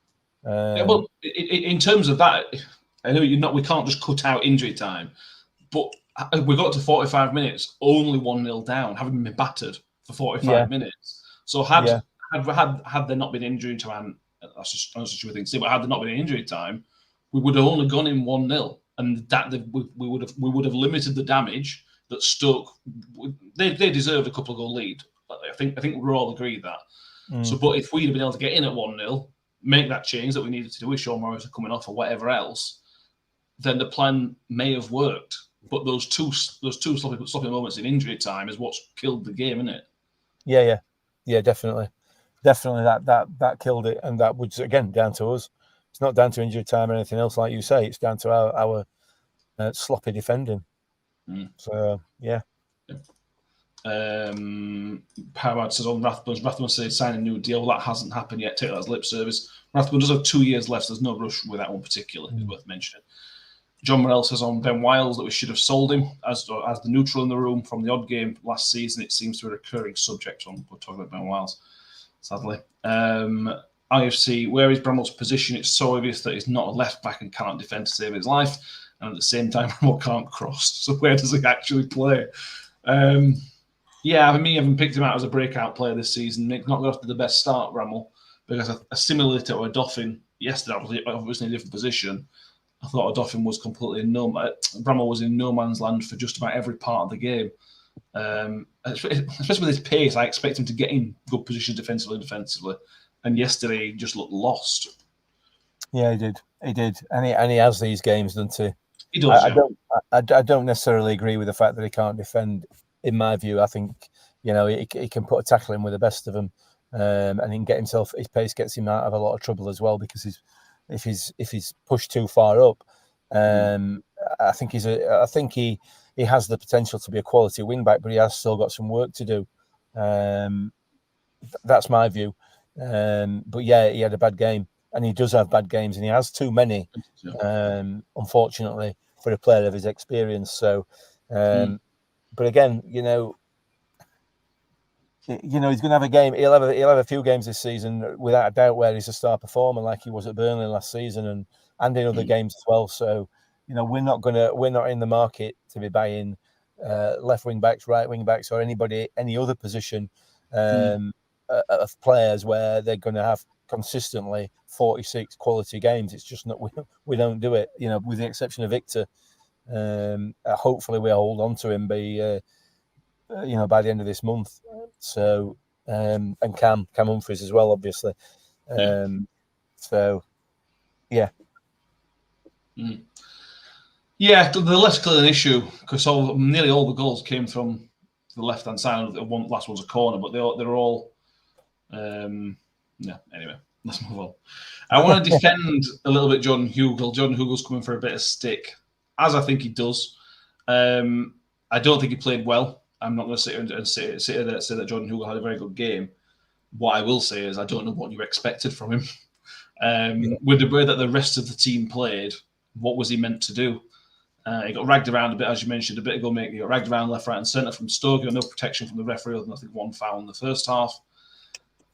well, in terms of that, I know we can't just cut out injury time, but we got to 45 minutes, only 1-0 down, having been battered for 45 minutes. So had there not been injury time, that's just a stupid thing to say, but had there not been injury time, we would have only gone in 1-0, and that we would have limited the damage that Stoke. They deserved a couple of goal lead. I think we're all agreed that. So, but if we'd have been able to get in at 1-0, make that change that we needed to do with Sean Morris coming off or whatever else, then the plan may have worked. But those two sloppy moments in injury time is what's killed the game, isn't it?
Yeah, definitely. That killed it, and that was again down to us. It's not down to injury time or anything else, like you say. It's down to our sloppy defending. So yeah.
Parad says on Rathbone says sign a new deal. Well, that hasn't happened yet. Take that as lip service. Rathbone does have 2 years left. There's no rush with that one particular. It's worth mentioning. John Morell says on Ben Wiles that we should have sold him as the neutral in the room from the odd game last season. It seems to be a recurring subject. We're talking about Ben Wiles, sadly. IFC, where is Bramwell's position? It's so obvious that he's not a left back and cannot defend to save his life, and at the same time, Bramwell can't cross. So where does he actually play? Yeah, I mean, having picked him out as a breakout player this season, Nick not got off to the best start, Bramwell, because similarly to Odoffin yesterday, obviously in a different position, I thought Odoffin was completely Bramwell was in no man's land for just about every part of the game. Especially with his pace, I expect him to get in good positions defensively. And yesterday, he just looked lost.
Yeah, he did. And he has these games, doesn't he?
He does,
I don't necessarily agree with the fact that he can't defend. In my view, I think he can put a tackle in with the best of them, and he can get himself. His pace gets him out of a lot of trouble as well, because if he's pushed too far up, I think he has the potential to be a quality wing back, but he has still got some work to do. That's my view. But yeah, he had a bad game, and he does have bad games, and he has too many, unfortunately, for a player of his experience. So, but again, he's going to have a game. He'll have a few games this season, without a doubt, where he's a star performer, like he was at Burnley last season, and in other games as well. So, we're not in the market to be buying left wing backs, right wing backs, or any other position of players where they're going to have consistently 46 quality games. It's just not, we don't do it, with the exception of Victor. Hopefully we hold on to him by the end of this month. So, and Cam Humphries as well, obviously. So, yeah.
Yeah, the less clear an issue, because nearly all the goals came from the left-hand side. The last one's a corner, but they're all. Anyway, let's move on. I want to defend a little bit Jordan Hugill. Jordan Hugel's coming for a bit of stick, as I think he does. I don't think he played well. I'm not going to sit here and say that Jordan Hugill had a very good game. What I will say is I don't know what you expected from him. With the way that the rest of the team played, what was he meant to do? He got ragged around a bit, as you mentioned, a bit ago, mate. He got ragged around left, right, and centre from Stoke. No protection from the referee, other than I think one foul in the first half.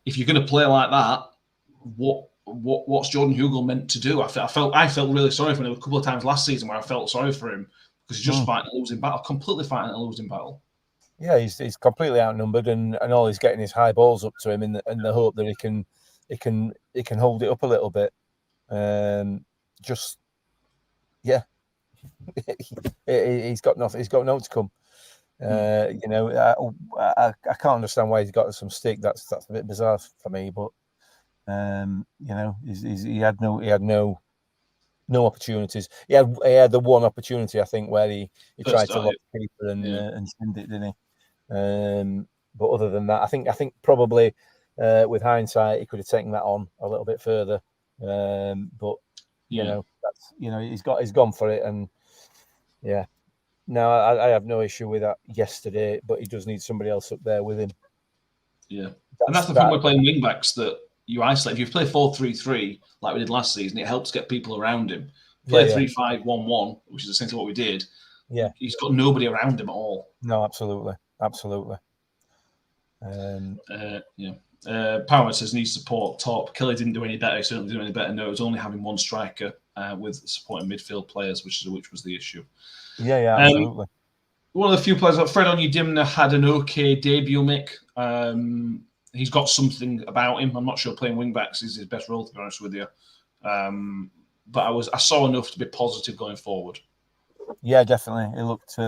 If you're going to play like that, what's Jordan Hugill meant to do? I felt really sorry for him a couple of times last season where I felt sorry for him because he's just fighting a losing battle, completely fighting a losing battle.
Yeah, he's completely outnumbered, and all he's getting is high balls up to him in the hope that he can hold it up a little bit. He's got nothing. He's got no to come. I can't understand why he's got some stick. That's a bit bizarre for me. But he had no opportunities. He had the one opportunity, I think, where he tried to lock the keeper and send it, didn't he? But other than that, I think probably with hindsight, he could have taken that on a little bit further. But he's gone for it, and yeah. No, I have no issue with that yesterday, but he does need somebody else up there with him.
Yeah, and that's the thing with playing wing backs, that you isolate. If you play 4-3-3 like we did last season, it helps get people around him. play
Yeah,
3-5-1-1, which is essentially what we did.
yeah.
He's got nobody around him at all.
No, absolutely.
Power says needs support top. Kelly didn't do any better. He certainly didn't do any better. No, it was only having one striker with supporting midfield players, which was the issue.
Yeah, absolutely.
One of the few players, like Fred Onyedimna, had an okay debut, Mick. He's got something about him. I'm not sure playing wing backs is his best role, to be honest with you. But I saw enough to be positive going forward.
Yeah, definitely. He looked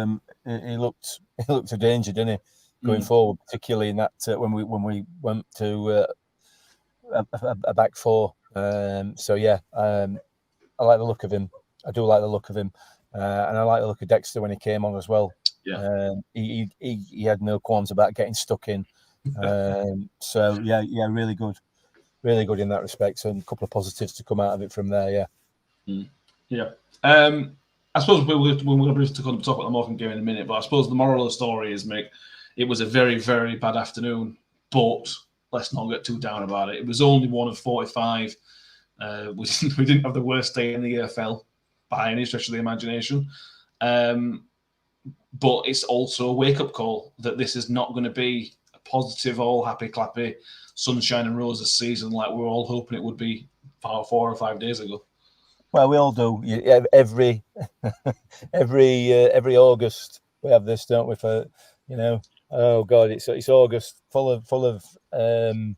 a danger, didn't he? Going forward, particularly in that when we went to a back four. So yeah, I like the look of him. I do like the look of him, and I like the look of Dexter when he came on as well.
Yeah,
he had no qualms about getting stuck in. So yeah, really good in that respect. So a couple of positives to come out of it from there.
Yeah. I suppose we're going to talk about the Morecambe game in a minute, but I suppose the moral of the story is, Mick, it was a very, very bad afternoon, but let's not get too down about it. It was only 1 of 45. We didn't have the worst day in the EFL by any stretch of the imagination. But it's also a wake-up call that this is not going to be a positive, all happy, clappy, sunshine and roses season like we were all hoping it would be 4 or 5 days ago.
Well, we all do. Every August we have this, don't we? For oh God, it's August, full of that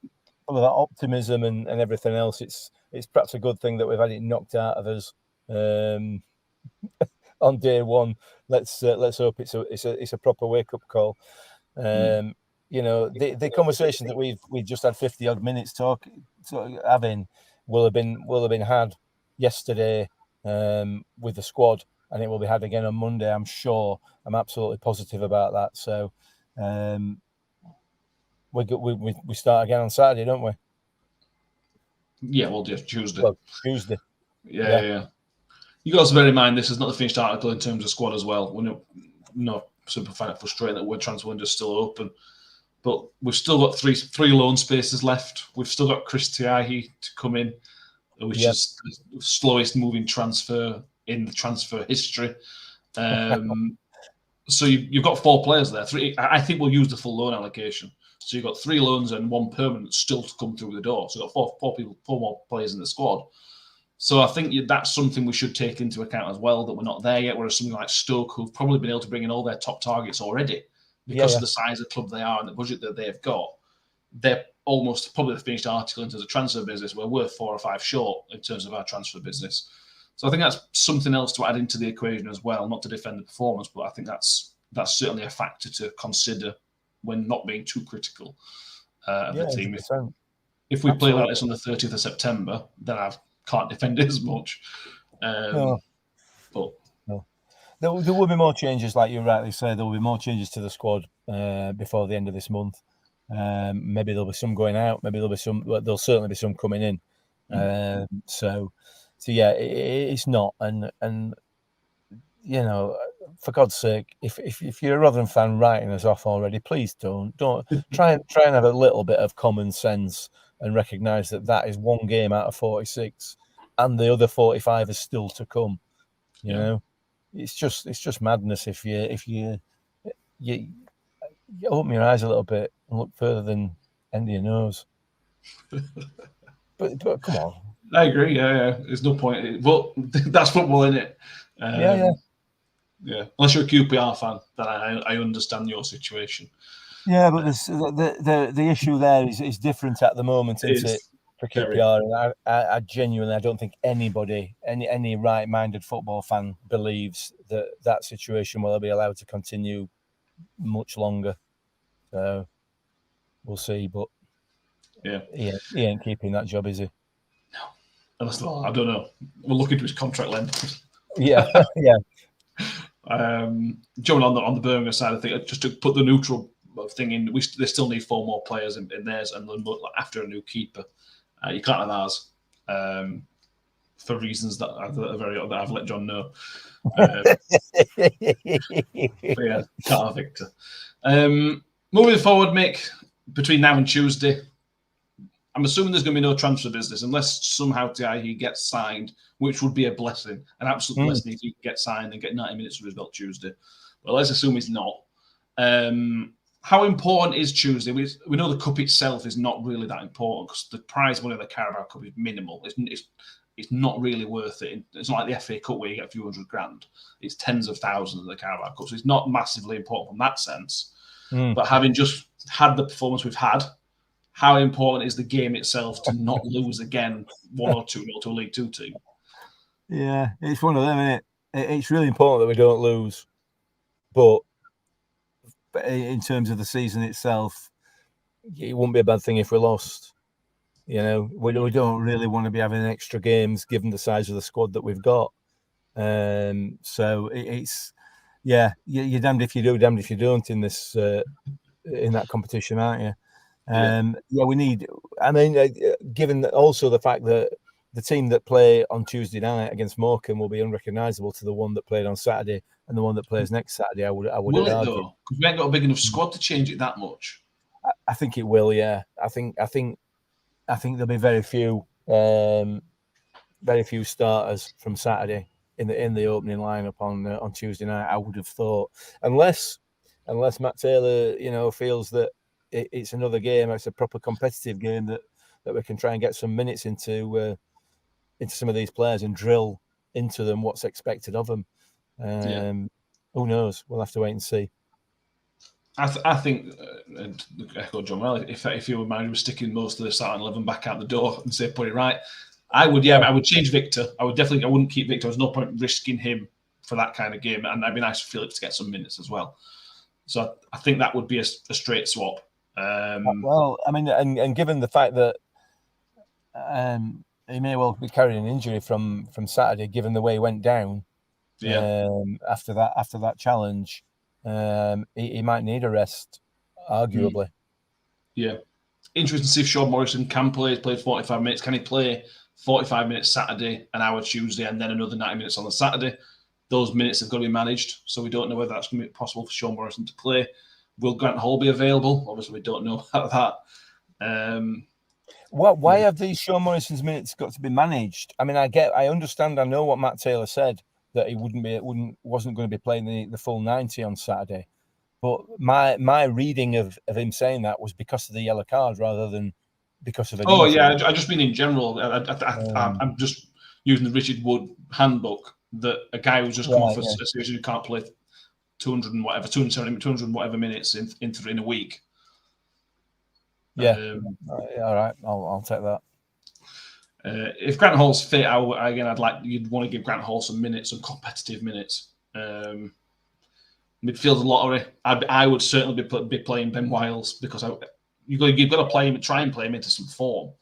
optimism and everything else. It's perhaps a good thing that we've had it knocked out of us on day one. Let's hope it's a proper wake up call. The conversation that we've just had 50 odd minutes having will have been had yesterday with the squad, and it will be had again on Monday. I'm sure. I'm absolutely positive about that. So we start again on Saturday, don't we?
Yeah, we'll do Tuesday.
Well, Tuesday.
Yeah. You got to bear in mind this is not the finished article in terms of squad as well. We're not super find it frustrating that we're transfer window's still open, but we've still got three loan spaces left. We've still got Chris Tiahi to come in, which is the slowest moving transfer in the transfer history. So you've got 4 players there. 3. I think we'll use the full loan allocation. So you've got 3 loans and 1 permanent still to come through the door. So you've got 4 more players in the squad. So I think that's something we should take into account as well, that we're not there yet. Whereas something like Stoke, who've probably been able to bring in all their top targets already because of the size of club they are and the budget that they've got. They're almost probably the finished article in terms of transfer business. We're worth 4 or 5 short in terms of our transfer business. So I think that's something else to add into the equation as well, not to defend the performance, but I think that's certainly a factor to consider when not being too critical of the team.
100%.
If we play like this on the 30th of September, then I can't defend it as much.
No.
But
no. There will be more changes, like you rightly say. There will be more changes to the squad before the end of this month. Maybe there'll be some going out. Maybe there'll be some. Well, there'll certainly be some coming in. So yeah, it's not. And for God's sake, if you're a Rotherham fan writing us off already, please don't try and have a little bit of common sense and recognise that is 1 game out of 46, and the other 45 is still to come. You know, it's just madness if you open your eyes a little bit and look further than end of your nose. but come on.
I agree. Yeah. There's no point. But that's football, isn't it? Yeah. Unless you're a QPR fan, then I understand your situation.
Yeah, but the issue there is different at the moment, isn't it, for QPR? And I genuinely, don't think anybody, any right-minded football fan believes that situation will be allowed to continue much longer. So we'll see, but he ain't keeping that job, is he?
No, I don't know. We'll look into his contract length.
Yeah.
Joe, on the Birmingham side, I think just to put the neutral thing in, they still need 4 more players in theirs, and after a new keeper, you can't have ours for reasons that I've let John know. But yeah, can't have Victor. Moving forward, Mick, between now and Tuesday, I'm assuming there's going to be no transfer business unless somehow he gets signed, which would be a blessing, an absolute blessing if he gets signed and get 90 minutes of his belt Tuesday. But let's assume he's not. How important is Tuesday? We know the cup itself is not really that important because the prize money of the Carabao Cup is minimal. It's not really worth it. It's not like the FA Cup where you get a few $100,000. It's tens of thousands of the Carabao Cup. So it's not massively important from that sense. But having just had the performance we've had, how important is the game itself to not lose again 1 or 2 to a League Two team?
Yeah, it's one of them, isn't it? It's really important that we don't lose. But in terms of the season itself, it wouldn't be a bad thing if we lost. You know, we don't really want to be having extra games given the size of the squad that we've got. So it's you're damned if you do, damned if you don't in this in that competition, aren't you? We need. I mean, given also the fact that the team that play on Tuesday night against Morecambe will be unrecognisable to the one that played on Saturday and the one that plays next Saturday. I would
will it
argue.
though? Because we ain't got a big enough squad to change it that much.
I think it will. Yeah, I think there'll be very few starters from Saturday in the opening lineup on Tuesday night. I would have thought, unless Matt Taylor, feels that it's another game, it's a proper competitive game that we can try and get some minutes into some of these players and drill into them what's expected of them. Who knows? We'll have to wait and see.
I think, and echo John Well, if you were manager, was sticking most of the starting 11 back out the door and say put it right, I would change Victor. I wouldn't keep Victor. There's no point risking him for that kind of game, and it'd be nice for Phillips to get some minutes as well. So I think that would be a straight swap.
Well, I mean, and given the fact that he may well be carrying an injury from Saturday, given the way he went down, after that challenge. He might need a rest, arguably.
Yeah. Interesting to see if Sean Morrison can play. He's played 45 minutes. Can he play 45 minutes Saturday, an hour Tuesday, and then another 90 minutes on the Saturday? Those minutes have got to be managed, so we don't know whether that's going to be possible for Sean Morrison to play. Will Grant Hall be available? Obviously, we don't know about that.
Why have these Sean Morrison's minutes got to be managed? I mean, I understand. I know what Matt Taylor said, that he wasn't going to be playing the full 90 on Saturday. But my reading of him saying that was because of the yellow card rather than because of an injury.
Yeah, I just mean in general. I'm just using the Richard Wood handbook that a guy who's just come off a series who can't play 270 whatever minutes in a week.
Yeah. All right, I'll take that.
If Grant Hall's fit, you'd want to give Grant Hall some minutes, some competitive minutes. Midfield lottery, I would certainly be playing Ben Wiles because you've got to play him, try and play him into some form.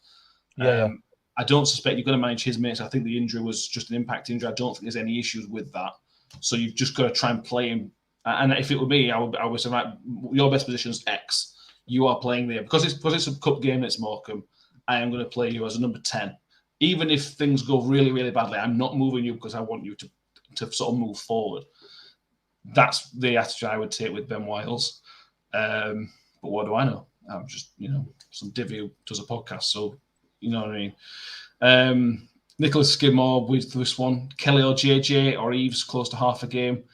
I don't suspect you're going to manage his minutes. I think the injury was just an impact injury. I don't think there's any issues with that. So you've just got to try and play him. And if it were me, I would say, right, your best position is X. You are playing there because it's a cup game. It's Morecambe. I am going to play you as a number 10. Even if things go really, really badly, I'm not moving you because I want you to sort of move forward. That's the attitude I would take with Ben Wiles. But what do I know? I'm just, some divvy who does a podcast, so you know what I mean. Nicholas Skidmore with this one. Kelly or JJ or Eves close to half a game.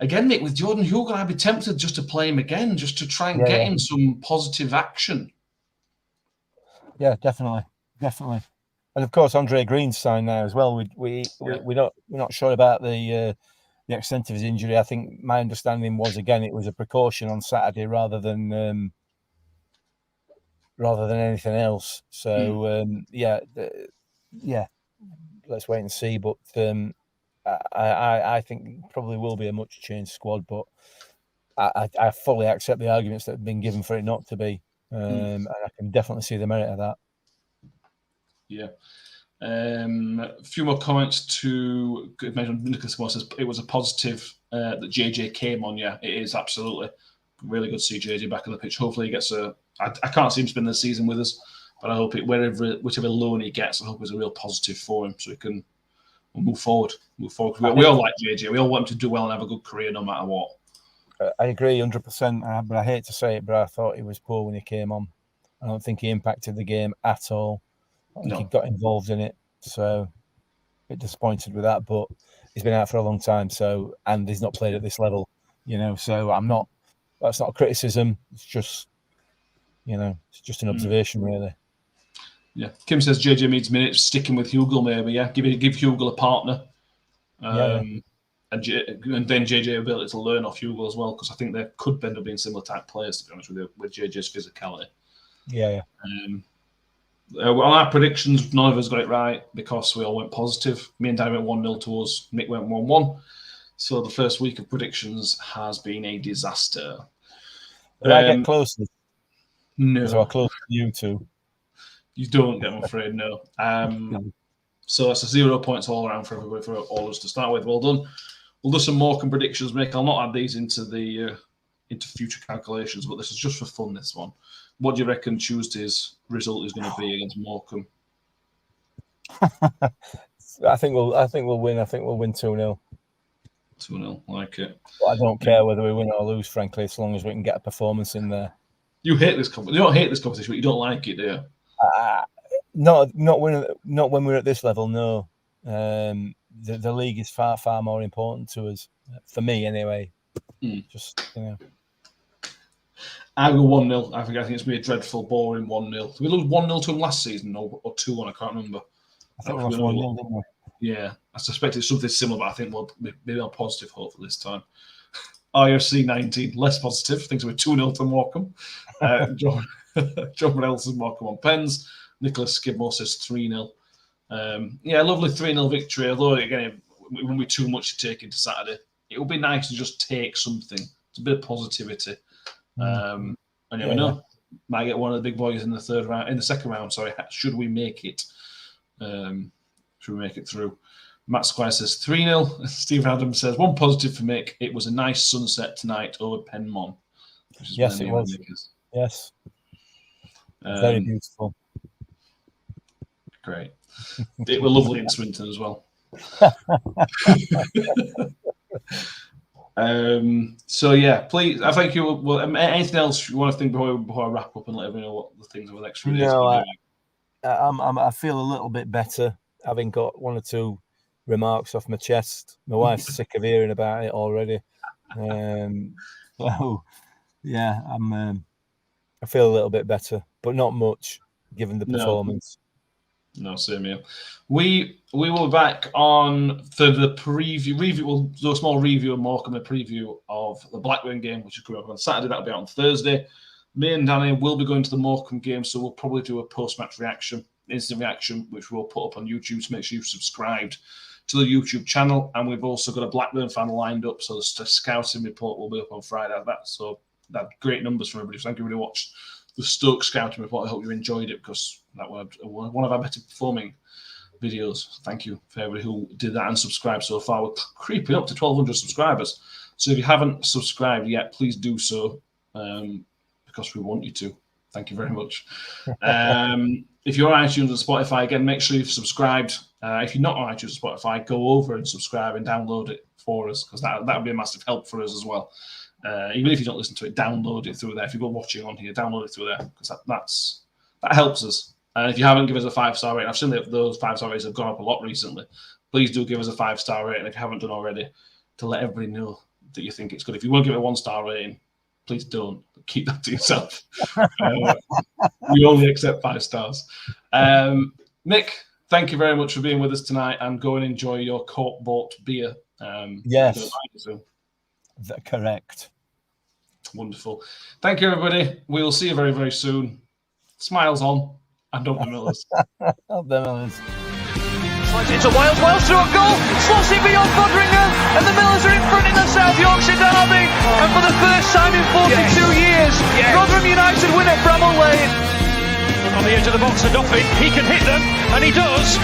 Again, Nick, with Jordan Hugo, I'd be tempted just to play him again, just to try and get him some positive action. Yeah,
definitely. And of course, Andre Green's signed now as well. We're not sure about the extent of his injury. I think my understanding was it was a precaution on Saturday rather than anything else. So let's wait and see. But I think probably will be a much changed squad. But I fully accept the arguments that have been given for it not to be, and I can definitely see the merit of that.
Yeah. A few more comments to mention. Nicholas Moore says it was a positive that JJ came on. Yeah, it is absolutely really good to see JJ back on the pitch. Hopefully he gets I can't see him spend the season with us, but I hope whichever loan he gets, I hope it's a real positive for him so he can move forward. We all like JJ. We all want him to do well and have a good career no matter what.
I agree 100%. But I hate to say it, but I thought he was poor when he came on. I don't think he impacted the game at all. I think
No.
he got involved in it, so a bit disappointed with that. But he's been out for a long time, and he's not played at this level, So I'm not. That's not a criticism. It's just, it's just an observation, really.
Yeah. Kim says JJ needs minutes, sticking with Hugel maybe. Yeah, give Hugel a partner. And then JJ will be able to learn off Hugel as well, because I think they could end up being similar type players, to be honest with JJ's physicality.
Yeah.
On our predictions, none of us got it right because we all went positive. Me and Dan went 1-0 to us. Mick went 1-1. So the first week of predictions has been a disaster.
Did I get closer?
No.
So I close to you two.
You don't, I'm afraid, no. So that's 0 points all around for everybody, for all of us to start with. Well done. We'll do some Morecambe predictions, Mick. I'll not add these into future calculations, but this is just for fun, this one. What do you reckon Tuesday's result is going to be against Morecambe?
I think we'll win. I think we'll win 2-0.
2-0, like it.
But I don't care whether we win or lose, frankly, as long as we can get a performance in there.
You hate this competition. You don't hate this competition, but you don't like it, do you?
Not when we're at this level. No, the league is far more important to us, for me anyway. Just
I go 1-0. I think it's going to be a dreadful, boring 1-0. Did we lose 1-0 to them last season or 2-1? I can't remember.
I think we lost 1-0, didn't we?
Yeah, I suspect it's something similar, but I think we'll maybe on positive hope for this time. IFC 19, less positive. Things will be 2-0 to Morecambe. John Brunel says Morecambe on pens. Nicholas Skidmore says 3-0. Lovely 3-0 victory. Although, again, it won't be too much to take into Saturday. It would be nice to just take something. It's a bit of positivity. And you never know. Might get one of the big boys in the second round. Sorry, should we make it? Should we make it through? Matt Squire says 3-0. Stephen Adams says, one positive for Mick. It was a nice sunset tonight over Penmon.
Yes, it was. Yes. Very beautiful.
Great. It was lovely in Swinton as well. Please, I thank you. Well, anything else you want to think before I wrap up and let everyone know what the things over the next few days?
No, I feel a little bit better, having got 1 or 2 remarks off my chest. My wife's sick of hearing about it already. I feel a little bit better, but not much given the performance.
No, same here. We will be back on the preview. We'll do a small review of Morecambe, a preview of the Blackburn game, which is coming up on Saturday. That'll be out on Thursday. Me and Danny will be going to the Morecambe game, so we'll probably do a post-match reaction, instant reaction, which we'll put up on YouTube. So make sure you've subscribed to the YouTube channel. And we've also got a Blackburn fan lined up, so the scouting report will be up on Friday. That's great numbers from everybody. So thank you for watching the Stoke scouting report. I hope you enjoyed it, because that was one of our better performing videos. Thank you for everybody who did that and subscribed so far. We're creeping up to 1,200 subscribers. So if you haven't subscribed yet, please do so, because we want you to. Thank you very much. If you're on iTunes and Spotify, again, make sure you've subscribed. If you're not on iTunes and Spotify, go over and subscribe and download it for us, because that would be a massive help for us as well. Even if you don't listen to it, download it through there. If you're watching on here, download it through there, because that helps us. And if you haven't given us a 5-star rating, I've seen that those 5-star ratings have gone up a lot recently. Please do give us a 5-star rating if you haven't done already, to let everybody know that you think it's good. If you want to give it a 1-star rating, please don't. Keep that to yourself. We only accept 5 stars. Mick, thank you very much for being with us tonight, and go and enjoy your court-bought beer.
Yes. Correct.
Wonderful. Thank you, everybody. We'll see you very, very soon. Smiles on, and up the Millers.
Up the Millers.
It's a wild through a goal, slots it beyond Fodringham, and the Millers are in front in the South Yorkshire derby. And for the first time in 42 years, Rotherham United win at Bramall Lane. On the edge of the box, the Dauphin, he can hit them, and he does.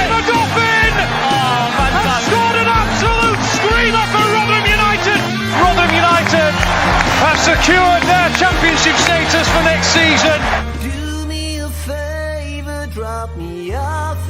The Dauphin has scored an absolute screamer for Rotherham United. Rotherham United have secured their championship status for next season.
Do me a favor, drop me off